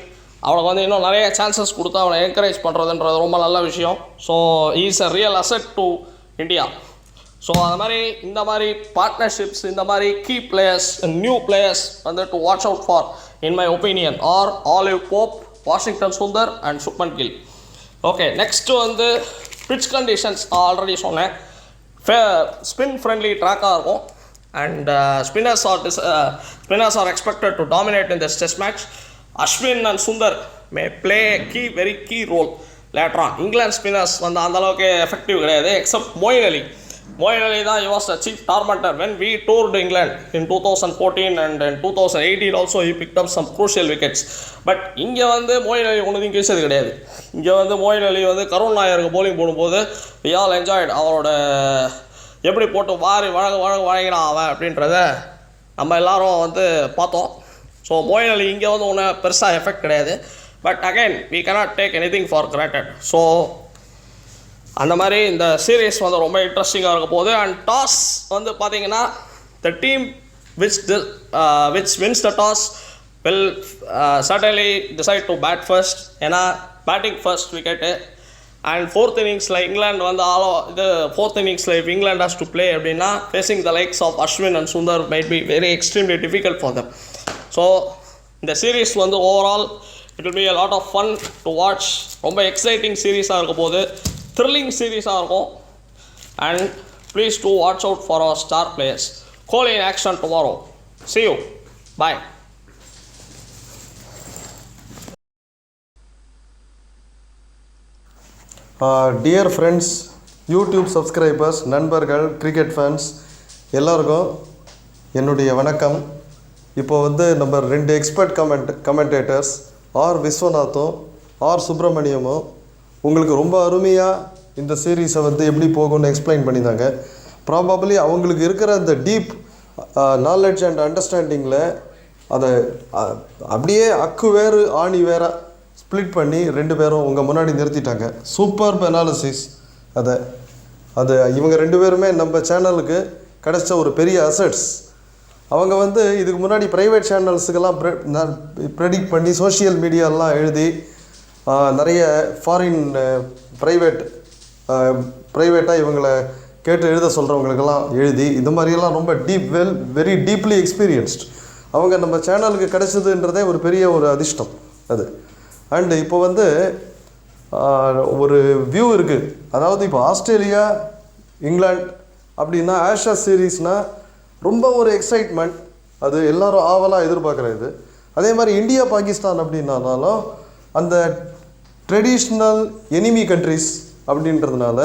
அவனுக்கு வந்து இன்னும் நிறைய சான்சஸ் கொடுத்து அவனை என்கரேஜ் பண்ணுறதுன்றது ரொம்ப நல்ல விஷயம். So is a real asset to India. So அது மாதிரி இந்த மாதிரி பார்ட்னர்ஷிப்ஸ், இந்த மாதிரி கீ பிளேயர்ஸ், நியூ பிளேயர்ஸ் வந்து to watch out for in my opinion are Ollie Pope, Washington Sundar and Shubman Gill. Okay, next வந்து பிட்ச் கண்டிஷன்ஸ் ஆல்ரெடி சொன்னேன். ஸ்பின் ஃப்ரெண்ட்லி ட்ராக்காக இருக்கும் and spinners are expected to dominate in this test match. Ashwin and Sundar may play very key role later on. England spinners வந்து அந்தளவுக்கு effective கிடையாது except Moeen Ali. Moeen Ali தான் was a chief tormentor when we toured England in 2014 and in 2018 also he picked up some crucial wickets. But இங்கே வந்து Moeen அலி ஒன்றுதையும் கேசது கிடையாது. இங்கே வந்து Moeen அலி வந்து கருண் நாயருக்கு போலிங் போடும்போது we all enjoyed அவரோட எப்படி போட்டு வழங்கினான் அவன் அப்படின்றத நம்ம எல்லாரும் வந்து பார்த்தோம். ஸோ மொயின் அலி இங்கே வந்து ஒன்றும் பெருசாக எஃபெக்ட் கிடையாது. But again we cannot take anything for granted. So அந்த மாதிரி இந்த சீரீஸ் வந்து ரொம்ப இன்ட்ரெஸ்டிங்காக இருக்க போகுது. அண்ட் டாஸ் வந்து பார்த்தீங்கன்னா the team which wins the toss will suddenly decide to bat first. ஏன்னா batting first wicket. And 4th இன்னிங்ஸில் இங்கிலாந்து வந்து இது 4th இன்னிங்ஸில் இப்போ இங்கிலாந்து ஹாஸ் டு ப்ளே அப்படின்னா facing the likes of Ashwin and Sundar might be very extremely difficult for them. So இந்த series வந்து overall it will be a lot of fun to watch. ரொம்ப exciting சீரீஸாக இருக்க போது, த்ரில்லிங் சீரீஸாக இருக்கும். And please to watch out for our star players. Kohli in action tomorrow. See you. Bye. Dear friends, YouTube subscribers, நண்பர்கள், cricket fans எல்லாருக்கும் என்னுடைய வணக்கம். இப்போ வந்து நம்ம 2 எக்ஸ்பர்ட் கமெண்டேட்டர்ஸ் ஆர் விஸ்வநாத்தும் ஆர் சுப்பிரமணியமும் உங்களுக்கு ரொம்ப அருமையாக இந்த சீரீஸை வந்து எப்படி போகும்னு எக்ஸ்பிளைன் பண்ணியிருந்தாங்க. ப்ராபப்ளி அவங்களுக்கு இருக்கிற அந்த டீப் நாலெட்ஜ் அண்ட் அண்டர்ஸ்டாண்டிங்கில் அதை அப்படியே அக்கு வேறு ஆணி வேற ஸ்ப்ளிட் பண்ணி 2 பேரும் உங்கள் முன்னாடி நிறுத்திட்டாங்க. Super analysis. அது இவங்க 2 பேருமே நம்ம சேனலுக்கு கிடைச்ச ஒரு பெரிய அசட்ஸ். அவங்க வந்து இதுக்கு முன்னாடி ப்ரைவேட் சேனல்ஸுக்கெல்லாம் ப்ரெடிக்ட் பண்ணி சோஷியல் மீடியாலாம் எழுதி நிறைய ஃபாரின் ப்ரைவேட்டாக இவங்களை கேட்டு எழுத சொல்கிறவங்களுக்கெல்லாம் எழுதி இந்த மாதிரியெல்லாம் ரொம்ப வெரி டீப்லி எக்ஸ்பீரியன்ஸ்ட் அவங்க நம்ம சேனலுக்கு கிடைச்சதுன்றதே ஒரு பெரிய ஒரு அதிர்ஷ்டம் அது. அண்டு இப்போ வந்து ஒரு வியூ இருக்குது. அதாவது இப்போ ஆஸ்திரேலியா, இங்கிலாந்து அப்படின்னா ஆஷஸ் சீரீஸ்னால் ரொம்ப ஒரு எக்ஸைட்மெண்ட், அது எல்லாரும் ஆவலாக எதிர்பார்க்குற இது. அதே மாதிரி இந்தியா பாகிஸ்தான் அப்படின்னாலும் அந்த ட்ரெடிஷ்னல் எனிமி கண்ட்ரிஸ் அப்படின்றதுனால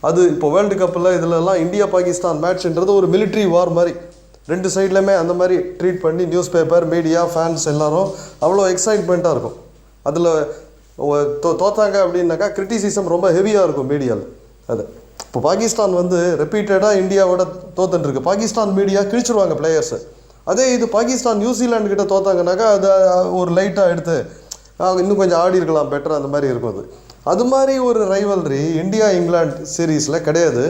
அது இப்போ வேர்ல்டு கப்பில் இதிலெல்லாம் இந்தியா பாகிஸ்தான் மேட்ச்ன்றது ஒரு மிலிட்ரி வார் மாதிரி, ரெண்டு சைட்லையுமே அந்த மாதிரி ட்ரீட் பண்ணி நியூஸ் பேப்பர், மீடியா, ஃபேன்ஸ் எல்லாரும் அவ்வளோ எக்ஸைட்மெண்ட்டாக இருக்கும். அதில் தோத்தாங்க அப்படின்னாக்கா கிரிட்டிசிசம் ரொம்ப ஹெவியாக இருக்கும் மீடியாவில். அது இப்போ பாகிஸ்தான் வந்து ரெப்பீட்டடாக இந்தியாவோட தோத்துட்டுருக்கு, பாகிஸ்தான் மீடியா கிழிச்சிருவாங்க பிளேயர்ஸை. அதே இது பாகிஸ்தான் நியூசிலாண்டு கிட்ட தோத்தாங்கனாக்கா அதை ஒரு லைட்டாக எடுத்து இன்னும் கொஞ்சம் ஆடி இருக்கலாம் பெட்டர், அந்த மாதிரி இருக்கும். அது மாதிரி ஒரு ரைவல்ரி இந்தியா இங்கிலாந்து சீரீஸில் கிடையாது,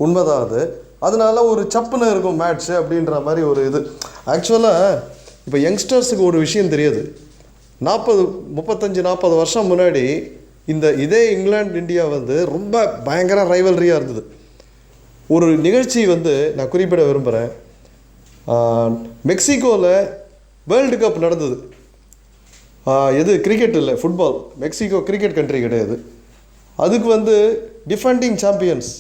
உண்மைதான் அது. அதனால ஒரு சப்புன்னு இருக்கும் மேட்ச்சு அப்படின்ற மாதிரி ஒரு இது. ஆக்சுவலாக இப்போ யங்ஸ்டர்ஸுக்கு ஒரு விஷயம் தெரியாது. 35-40 வருஷம் முன்னாடி இதே இங்கிலாந்து இந்தியா வந்து ரொம்ப பயங்கர ரைவல்ரியாக இருந்தது. ஒரு நிகழ்ச்சி வந்து நான் குறிப்பிட விரும்புகிறேன். மெக்சிகோவில் வேர்ல்டு கப் நடந்தது. எது கிரிக்கெட் இல்லை, ஃபுட்பால். மெக்சிகோ கிரிக்கெட் கண்ட்ரி கிடையாது. அதுக்கு வந்து டிஃபெண்டிங் சாம்பியன்ஸ்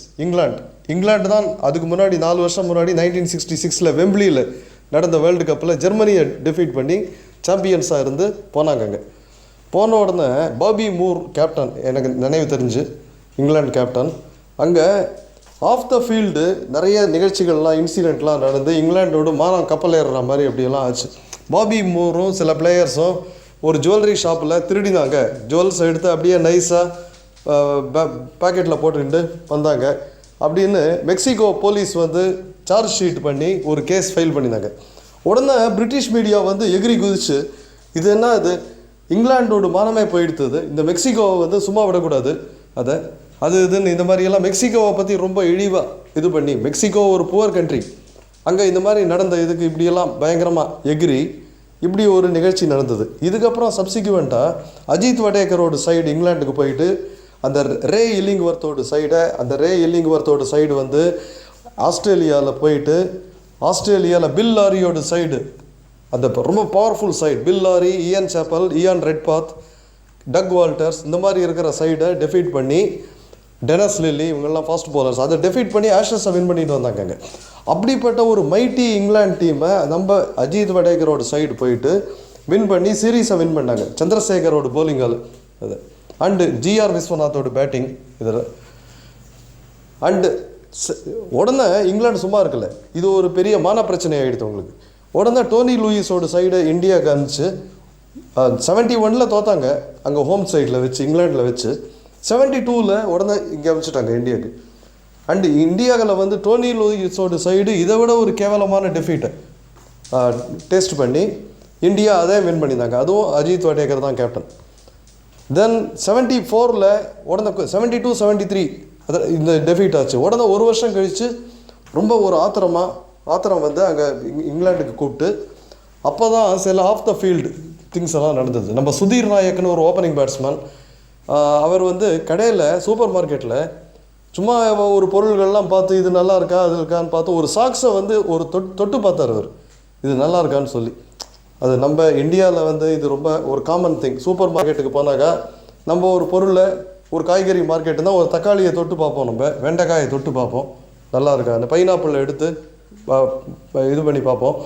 இங்கிலாந்து தான். அதுக்கு முன்னாடி 4 வருஷம் முன்னாடி 1966 வெம்பிளியில் நடந்த வேர்ல்டு கப்பில் ஜெர்மனியை டிஃபீட் பண்ணி சாம்பியன்ஸாக இருந்து போனாங்க. அங்கே போன உடனே பாபி மூர் கேப்டன், எனக்கு நினைவு தெரிஞ்சு இங்கிலாந்து கேப்டன், அங்கே ஆஃப் த ஃபீல்டு நிறைய நிகழ்ச்சிகள்லாம் இன்சிடெண்ட்லாம் நடந்து இங்கிலாண்டோட மானம் கப்பல் ஏறுற மாதிரி அப்படியெல்லாம் ஆச்சு. பாபி மூரும் சில பிளேயர்ஸும் ஒரு ஜுவல்லரி ஷாப்பில் திருடினாங்க. ஜுவல்ஸ் எடுத்து அப்படியே நைஸாக பேக்கெட்டில் போட்டுக்கிட்டு வந்தாங்க அப்படின்னு மெக்சிகோ போலீஸ் வந்து சார்ஜ் ஷீட் பண்ணி ஒரு கேஸ் ஃபைல் பண்ணினாங்க. உடனே பிரிட்டிஷ் மீடியா வந்து எகிரி குதிச்சு, இது என்ன, இது இங்கிலாண்டோட மானமே போயிடுத்தது, இந்த மெக்சிகோவை வந்து சும்மா விடக்கூடாது, அது இதுன்னு இந்த மாதிரியெல்லாம் மெக்சிகோவை பற்றி ரொம்ப இழிவாக இது பண்ணி, மெக்சிகோ ஒரு புவர் கண்ட்ரி, அங்கே இந்த மாதிரி நடந்த இதுக்கு இப்படியெல்லாம் பயங்கரமாக எகிரி இப்படி ஒரு நிகழ்ச்சி நடந்தது. இதுக்கப்புறம் சப்சிக்வெண்ட்டாக அஜித் வடேகரோட சைடு இங்கிலாண்டுக்கு போயிட்டு அந்த ரே இல்லிங்வர்த்தோட சைடு வந்து ஆஸ்திரேலியாவில் போயிட்டு, ஆஸ்திரேலியாவில் பில் லாரியோட சைடு, அந்த ரொம்ப பவர்ஃபுல் சைடு, பில் லாரி, இயன் சாப்பல், இயான் ரெட்பாத், டக் வால்டர்ஸ், இந்த மாதிரி இருக்கிற சைடை டெஃபீட் பண்ணி, டெனஸ் லில்லி இவங்கெல்லாம் ஃபாஸ்ட் பவுலர்ஸ், அதை டெஃபீட் பண்ணி ஆஷஸை வின் பண்ணிட்டு வந்தாங்க. அப்படிப்பட்ட ஒரு மைட்டி இங்கிலாந்து டீமை நம்ம அஜித் வடேகரோட சைடு போயிட்டு வின் பண்ணி சீரீஸை வின் பண்ணாங்க. சந்திரசேகரோட போலிங்கால் அது, அண்டு ஜிஆர் விஸ்வநாத்தோட பேட்டிங் இதில். அண்டு உடனே இங்கிலாந்து சும்மா இருக்கல, இது ஒரு பெரிய மான பிரச்சனை ஆகிடுது உங்களுக்கு. உடனே டோனி லூயிஸோட சைடு இந்தியாவுக்கு அனுப்பிச்சு 71 தோத்தாங்க அங்கே ஹோம் சைடில் வச்சு, இங்கிலாண்டில் வச்சு. 72 உடனே இங்கே அனுப்பிச்சிட்டாங்க இந்தியாவுக்கு. அண்டு இந்தியாவில் வந்து டோனி லூயிஸோட சைடு இதை விட ஒரு கேவலமான டெஃபீட்டை டேஸ்ட் பண்ணி இந்தியா அதே வின் பண்ணியிருந்தாங்க. அதுவும் அஜித் வடேகர் தான் கேப்டன். தென் 74 உடனே 72-73 இந்த டெஃபீட் ஆச்சு. உடனே ஒரு வருஷம் கழித்து ரொம்ப ஒரு ஆத்திரம் வந்து அங்கே இங்கிலாண்டுக்கு கூப்பிட்டு அப்போ தான் சில ஆஃப் த ஃபீல்டு திங்ஸ் எல்லாம் நடந்தது. நம்ம சுதீர் நாயக்னு ஒரு ஓப்பனிங் பேட்ஸ்மேன், அவர் வந்து கடையில் சூப்பர் மார்க்கெட்டில் சும்மா ஒரு பொருள்கள்லாம் பார்த்து இது நல்லா இருக்கா அது இருக்கான்னு பார்த்து ஒரு சாக்ஸை வந்து ஒரு தொட்டு பார்த்தார் அவர், இது நல்லா இருக்கான்னு சொல்லி. அது நம்ம இந்தியாவில் வந்து இது ரொம்ப ஒரு காமன் திங். சூப்பர் மார்க்கெட்டுக்கு போனாக்கா நம்ம ஒரு பொருளை, ஒரு காய்கறி மார்க்கெட்டுனா ஒரு தக்காளியை தொட்டு பார்ப்போம், நம்ம வெண்டைக்காயை தொட்டு பார்ப்போம் நல்லா இருக்கா, அந்த பைனாப்பிளை எடுத்து இது பண்ணி பார்ப்போம்.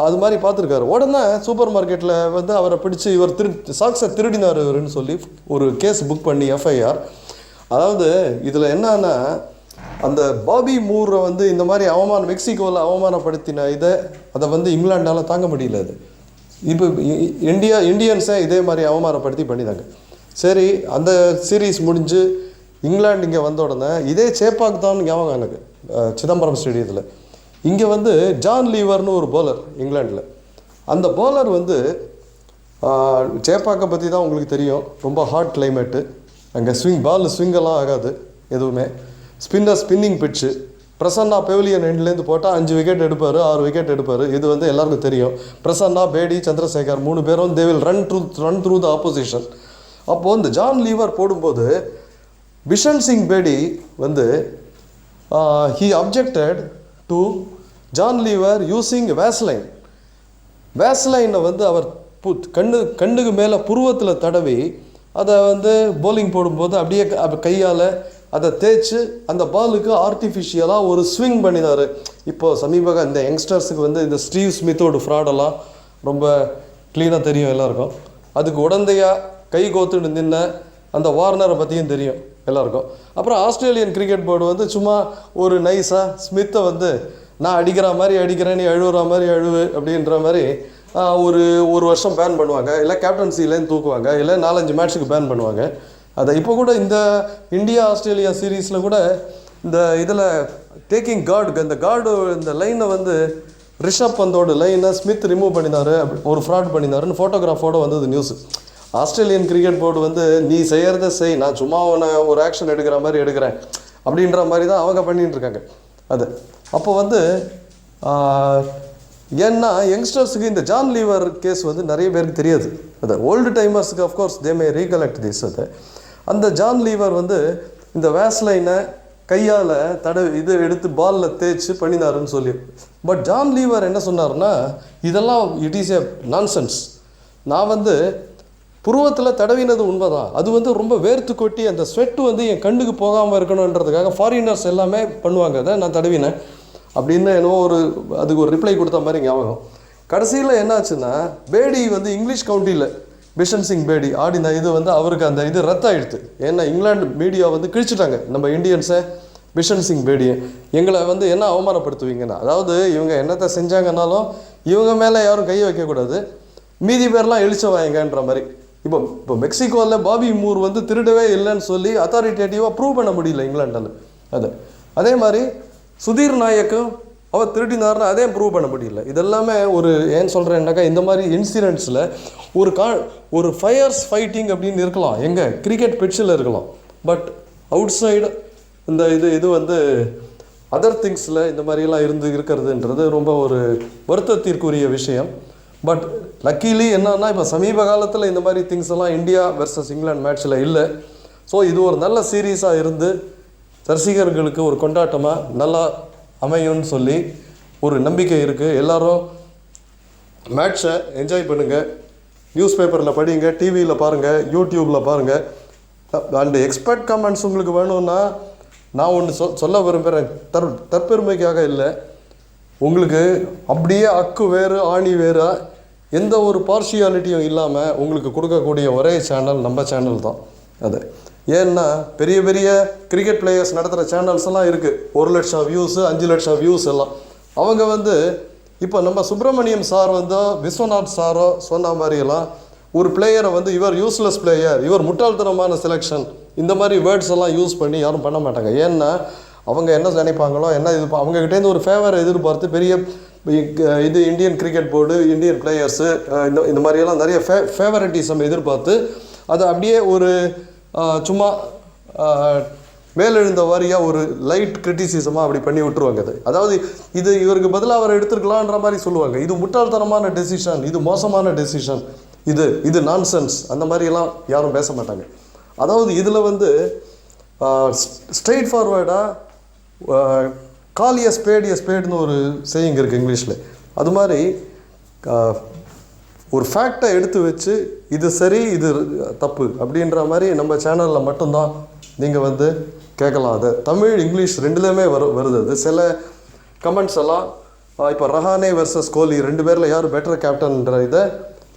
அது மாதிரி பார்த்துருக்காரு. உடனே சூப்பர் மார்க்கெட்டில் வந்து அவரை பிடிச்சி இவர் சாக்ஸை திருடினார் இவருன்னு சொல்லி ஒரு கேஸ் புக் பண்ணி எஃப்ஐஆர். அதாவது இதில் என்னன்னா, அந்த பாபி மூரை வந்து இந்த மாதிரி மெக்சிகோவில் அவமானப்படுத்தின அதை வந்து இங்கிலாண்டால் தாங்க முடியல. அது இப்போ இந்தியன்ஸை இதே மாதிரி அவமானப்படுத்தி பண்ணிதாங்க. சரி, அந்த சீரீஸ் முடிஞ்சு இங்கிலாந்து இங்கே வந்த உடனே இதே சேப்பாக் தான் ஞாபகம் எனக்கு, சிதம்பரம் ஸ்டேடியத்தில். இங்கே வந்து ஜான் லீவர்னு ஒரு பவுலர் இங்கிலாண்டில். அந்த பவுலர் வந்து சேப்பாக்கை பற்றி தான் உங்களுக்கு தெரியும், ரொம்ப ஹாட் கிளைமேட்டு, அங்கே ஸ்விங்கெல்லாம் ஆகாது எதுவுமே, ஸ்பின்னிங் பிட்ச்சு. பிரசன்னா பெவிலியன் எண்ட்லேருந்து போட்டால் 5 விக்கெட் எடுப்பார், 6 விக்கெட் எடுப்பார். இது வந்து எல்லாருக்கும் தெரியும். பிரசன்னா, பேடி, சந்திரசேகர் 3 பேரும் they will run through the opposition. அப்போது இந்த ஜான் லீவர் போடும்போது பிஷன் சிங் பேடி வந்து he objected to John Lever using வேஸ்லைனை வந்து அவர் கண்ணுக்கு மேலே புருவத்தில் தடவி அதை வந்து போலிங் போடும்போது அப்படியே கையால் அதை தேய்ச்சி அந்த பாலுக்கு ஆர்டிஃபிஷியலாக ஒரு ஸ்விங் பண்ணினார். இப்போது சமீபக இந்த யங்ஸ்டர்ஸுக்கு வந்து இந்த ஸ்டீவ் ஸ்மித்தோட ஃப்ராடெல்லாம் ரொம்ப க்ளீனாக தெரியும் எல்லாருக்கும். அதுக்கு உடந்தையாக கை கோத்துட்டு நின்ன அந்த வார்னரை பற்றியும் தெரியும் எல்லாருக்கும். அப்புறம் ஆஸ்திரேலியன் கிரிக்கெட் போர்டு வந்து சும்மா ஒரு நைஸாக ஸ்மித்தை வந்து நான் அடிக்கிற மாதிரி அடிக்கிறேன், நீ அழுவுற மாதிரி அழுவு அப்படின்ற மாதிரி ஒரு வருஷம் பேன் பண்ணுவாங்க, இல்லை கேப்டன்சிலேருந்து தூக்குவாங்க, இல்லை 4-5 மேட்ச்சுக்கு பேன் பண்ணுவாங்க. அதை இப்போ கூட இந்த இந்தியா ஆஸ்திரேலியா சீரீஸில் கூட இந்த இதில் டேக்கிங் கார்டு இந்த லைனை வந்து ரிஷப் பந்தோட லைனை ஸ்மித் ரிமூவ் பண்ணினார், அப்படி ஒரு ஃப்ராட் பண்ணினாருன்னு ஃபோட்டோகிராஃபோடு வந்தது நியூஸு. ஆஸ்திரேலியன் கிரிக்கெட் போர்டு வந்து நீ செய்கிறத செய், நான் சும்மா ஒரு ஆக்ஷன் எடுக்கிற மாதிரி எடுக்கிறேன் அப்படின்ற மாதிரி தான் அவங்க பண்ணிகிட்டு இருக்காங்க. அது அப்போ வந்து ஏன்னா யங்ஸ்டர்ஸுக்கு இந்த ஜான் லீவர் கேஸ் வந்து நிறைய பேருக்கு தெரியாது. அது ஓல்டு டைமர்ஸுக்கு of course they may recollect this. அது அந்த ஜான் லீவர் வந்து இந்த வேஸ்லைனை கையால் இது எடுத்து பாலில் தேய்ச்சி பண்ணினாருன்னு சொல்லி. பட் ஜான் லீவர் என்ன சொன்னார்னா, இதெல்லாம் இட் இஸ் ஏ நான்சென்ஸ். நான் வந்து புருவத்தில் தடவினது உண்மைதான், அது வந்து ரொம்ப வேர்த்து கொட்டி அந்த ஸ்வெட்டு வந்து என் கண்ணுக்கு போகாமல் இருக்கணுன்றதுக்காக ஃபாரினர்ஸ் எல்லாமே பண்ணுவாங்க, அதை நான் தடவினேன் அப்படின்னு என்னவோ அதுக்கு ஒரு ரிப்ளை கொடுத்த மாதிரி ஞாபகம். கடைசியில் என்னாச்சுன்னா, பேடி வந்து இங்கிலீஷ் கவுண்டியில் பிஷன் சிங் பேடி ஆடின இது வந்து அவருக்கு அந்த இது ரத்தாயிடுது. ஏன்னா இங்கிலாந்து மீடியா வந்து கிழிச்சிட்டாங்க நம்ம இந்தியன்ஸை, பிஷன் சிங் பேடியை. எங்களை வந்து என்ன அவமானப்படுத்துவீங்கன்னா, அதாவது இவங்க என்னத்தை செஞ்சாங்கன்னாலும் இவங்க மேலே யாரும் கையை வைக்கக்கூடாது, மீதி பேர்லாம் எழுச்சவாயங்கன்ற மாதிரி. இப்போ மெக்சிகோவில் பாபி மூர் வந்து திருடவே இல்லைன்னு சொல்லி அத்தாரிட்டேட்டிவாக ப்ரூவ் பண்ண முடியல இங்கிலாண்டால். அதே மாதிரி சுதீர் நாயக்கும் அவர் திருடினார்னு அதே ப்ரூவ் பண்ண முடியல. இதெல்லாமே ஏன்னு சொல்கிறேன்னாக்கா, இந்த மாதிரி இன்சிடென்ட்ஸில் ஒரு ஃபயர்ஸ் ஃபைட்டிங் அப்படின்னு இருக்கலாம், எங்கே கிரிக்கெட் பிட்சில் இருக்கலாம். பட் அவுட் சைடு இந்த இது வந்து அதர் திங்ஸில் இந்த மாதிரிலாம் இருக்கிறதுன்றது ரொம்ப ஒரு வருத்தத்திற்குரிய விஷயம். பட் லக்கீலி என்னன்னா, இப்போ சமீப காலத்தில் இந்த மாதிரி திங்ஸ் எல்லாம் இந்தியா வெர்சஸ் இங்கிலாந்து மேட்ச்சில் இல்லை. ஸோ இது ஒரு நல்ல சீரீஸாக இருந்து ரசிகர்களுக்கு ஒரு கொண்டாட்டமாக நல்லா அமையும்னு சொல்லி ஒரு நம்பிக்கை இருக்குது. எல்லோரும் மேட்ச்சை என்ஜாய் பண்ணுங்கள், நியூஸ் பேப்பரில் படிங்க, டிவியில் பாருங்கள், யூடியூப்பில் பாருங்கள். அண்டு எக்ஸ்பர்ட் கமெண்ட்ஸ் உங்களுக்கு வேணும்னா நான் ஒன்று சொல்ல விரும்புகிறேன், தற்பெருமைக்காக இல்லை, உங்களுக்கு அப்படியே அக்கு வேறு ஆணி வேறு எந்த ஒரு பார்ஷியாலிட்டியும் இல்லாமல் உங்களுக்கு கொடுக்கக்கூடிய ஒரே சேனல் நம்ம சேனல் தான். அது ஏன்னா பெரிய பெரிய கிரிக்கெட் பிளேயர்ஸ் நடத்துகிற சேனல்ஸ் எல்லாம் இருக்குது, 1 லட்சம் வியூஸு 5 லட்சம் வியூஸ் எல்லாம். அவங்க வந்து இப்போ நம்ம சுப்பிரமணியம் சார் வந்து விஸ்வநாத் சாரோ சொன்ன மாதிரியெல்லாம் ஒரு பிளேயரை வந்து இவர் யூஸ்லெஸ் பிளேயர், இவர் முட்டாள்தனமான செலெக்ஷன், இந்த மாதிரி வேர்ட்ஸ் எல்லாம் யூஸ் பண்ணி யாரும் பண்ண மாட்டாங்க. ஏன்னா அவங்க என்ன நினைப்பாங்களோ, அவங்ககிட்டேருந்து ஒரு ஃபேவரை எதிர்பார்த்து பெரிய இது Indian cricket board, Indian players இந்த மாதிரியெல்லாம் நிறைய ஃபேவரட்டிசம் எதிர்பார்த்து அதை அப்படியே ஒரு சும்மா மேலெழுந்த வாரியாக ஒரு லைட் கிரிட்டிசிசமாக அப்படி பண்ணி விட்டுருவாங்க. அதாவது இது இவருக்கு பதிலாக அவர் எடுத்துருக்கலான்ற மாதிரி சொல்லுவாங்க. இது முட்டாள்தனமான டெசிஷன், இது மோசமான டெசிஷன், இது நான்சென்ஸ், அந்த மாதிரியெல்லாம் யாரும் பேச மாட்டாங்க. அதாவது இதில் வந்து ஸ்ட்ரெயிட் ஃபார்வேர்டாக கால் எ ஸ்பேடுன்னு ஒரு சேயிங் இருக்குது இங்கிலீஷில். அது மாதிரி ஒரு ஃபேக்டை எடுத்து வச்சு இது சரி இது தப்பு அப்படின்ற மாதிரி நம்ம சேனலில் மட்டும்தான் நீங்கள் வந்து கேட்கலாம். அதை தமிழ் இங்கிலீஷ் ரெண்டுலேயுமே வருது. அது சில கமெண்ட்ஸ் எல்லாம் இப்போ ரஹானே வெர்சஸ் கோலி 2 பேரில் யார் பெட்டர் கேப்டன்ன்ற இதை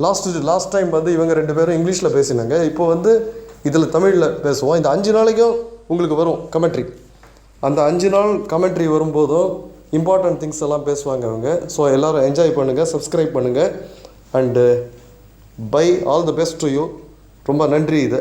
லாஸ்ட் டைம் வந்து இவங்க 2 பேரும் இங்கிலீஷில் பேசினாங்க. இப்போ வந்து இதில் தமிழில் பேசுவோம். இந்த 5 நாளைக்கும் உங்களுக்கு வரும் கமெண்ட்ரி. அந்த 5 நாள் கமெண்ட்ரி வரும்போதும் இம்பார்ட்டன்ட் திங்ஸ் எல்லாம் பேசுவாங்க அவங்க. ஸோ எல்லோரும் என்ஜாய் பண்ணுங்கள், சப்ஸ்கிரைப் பண்ணுங்கள், and bye all the best to you. ரொம்ப நன்றி. இதை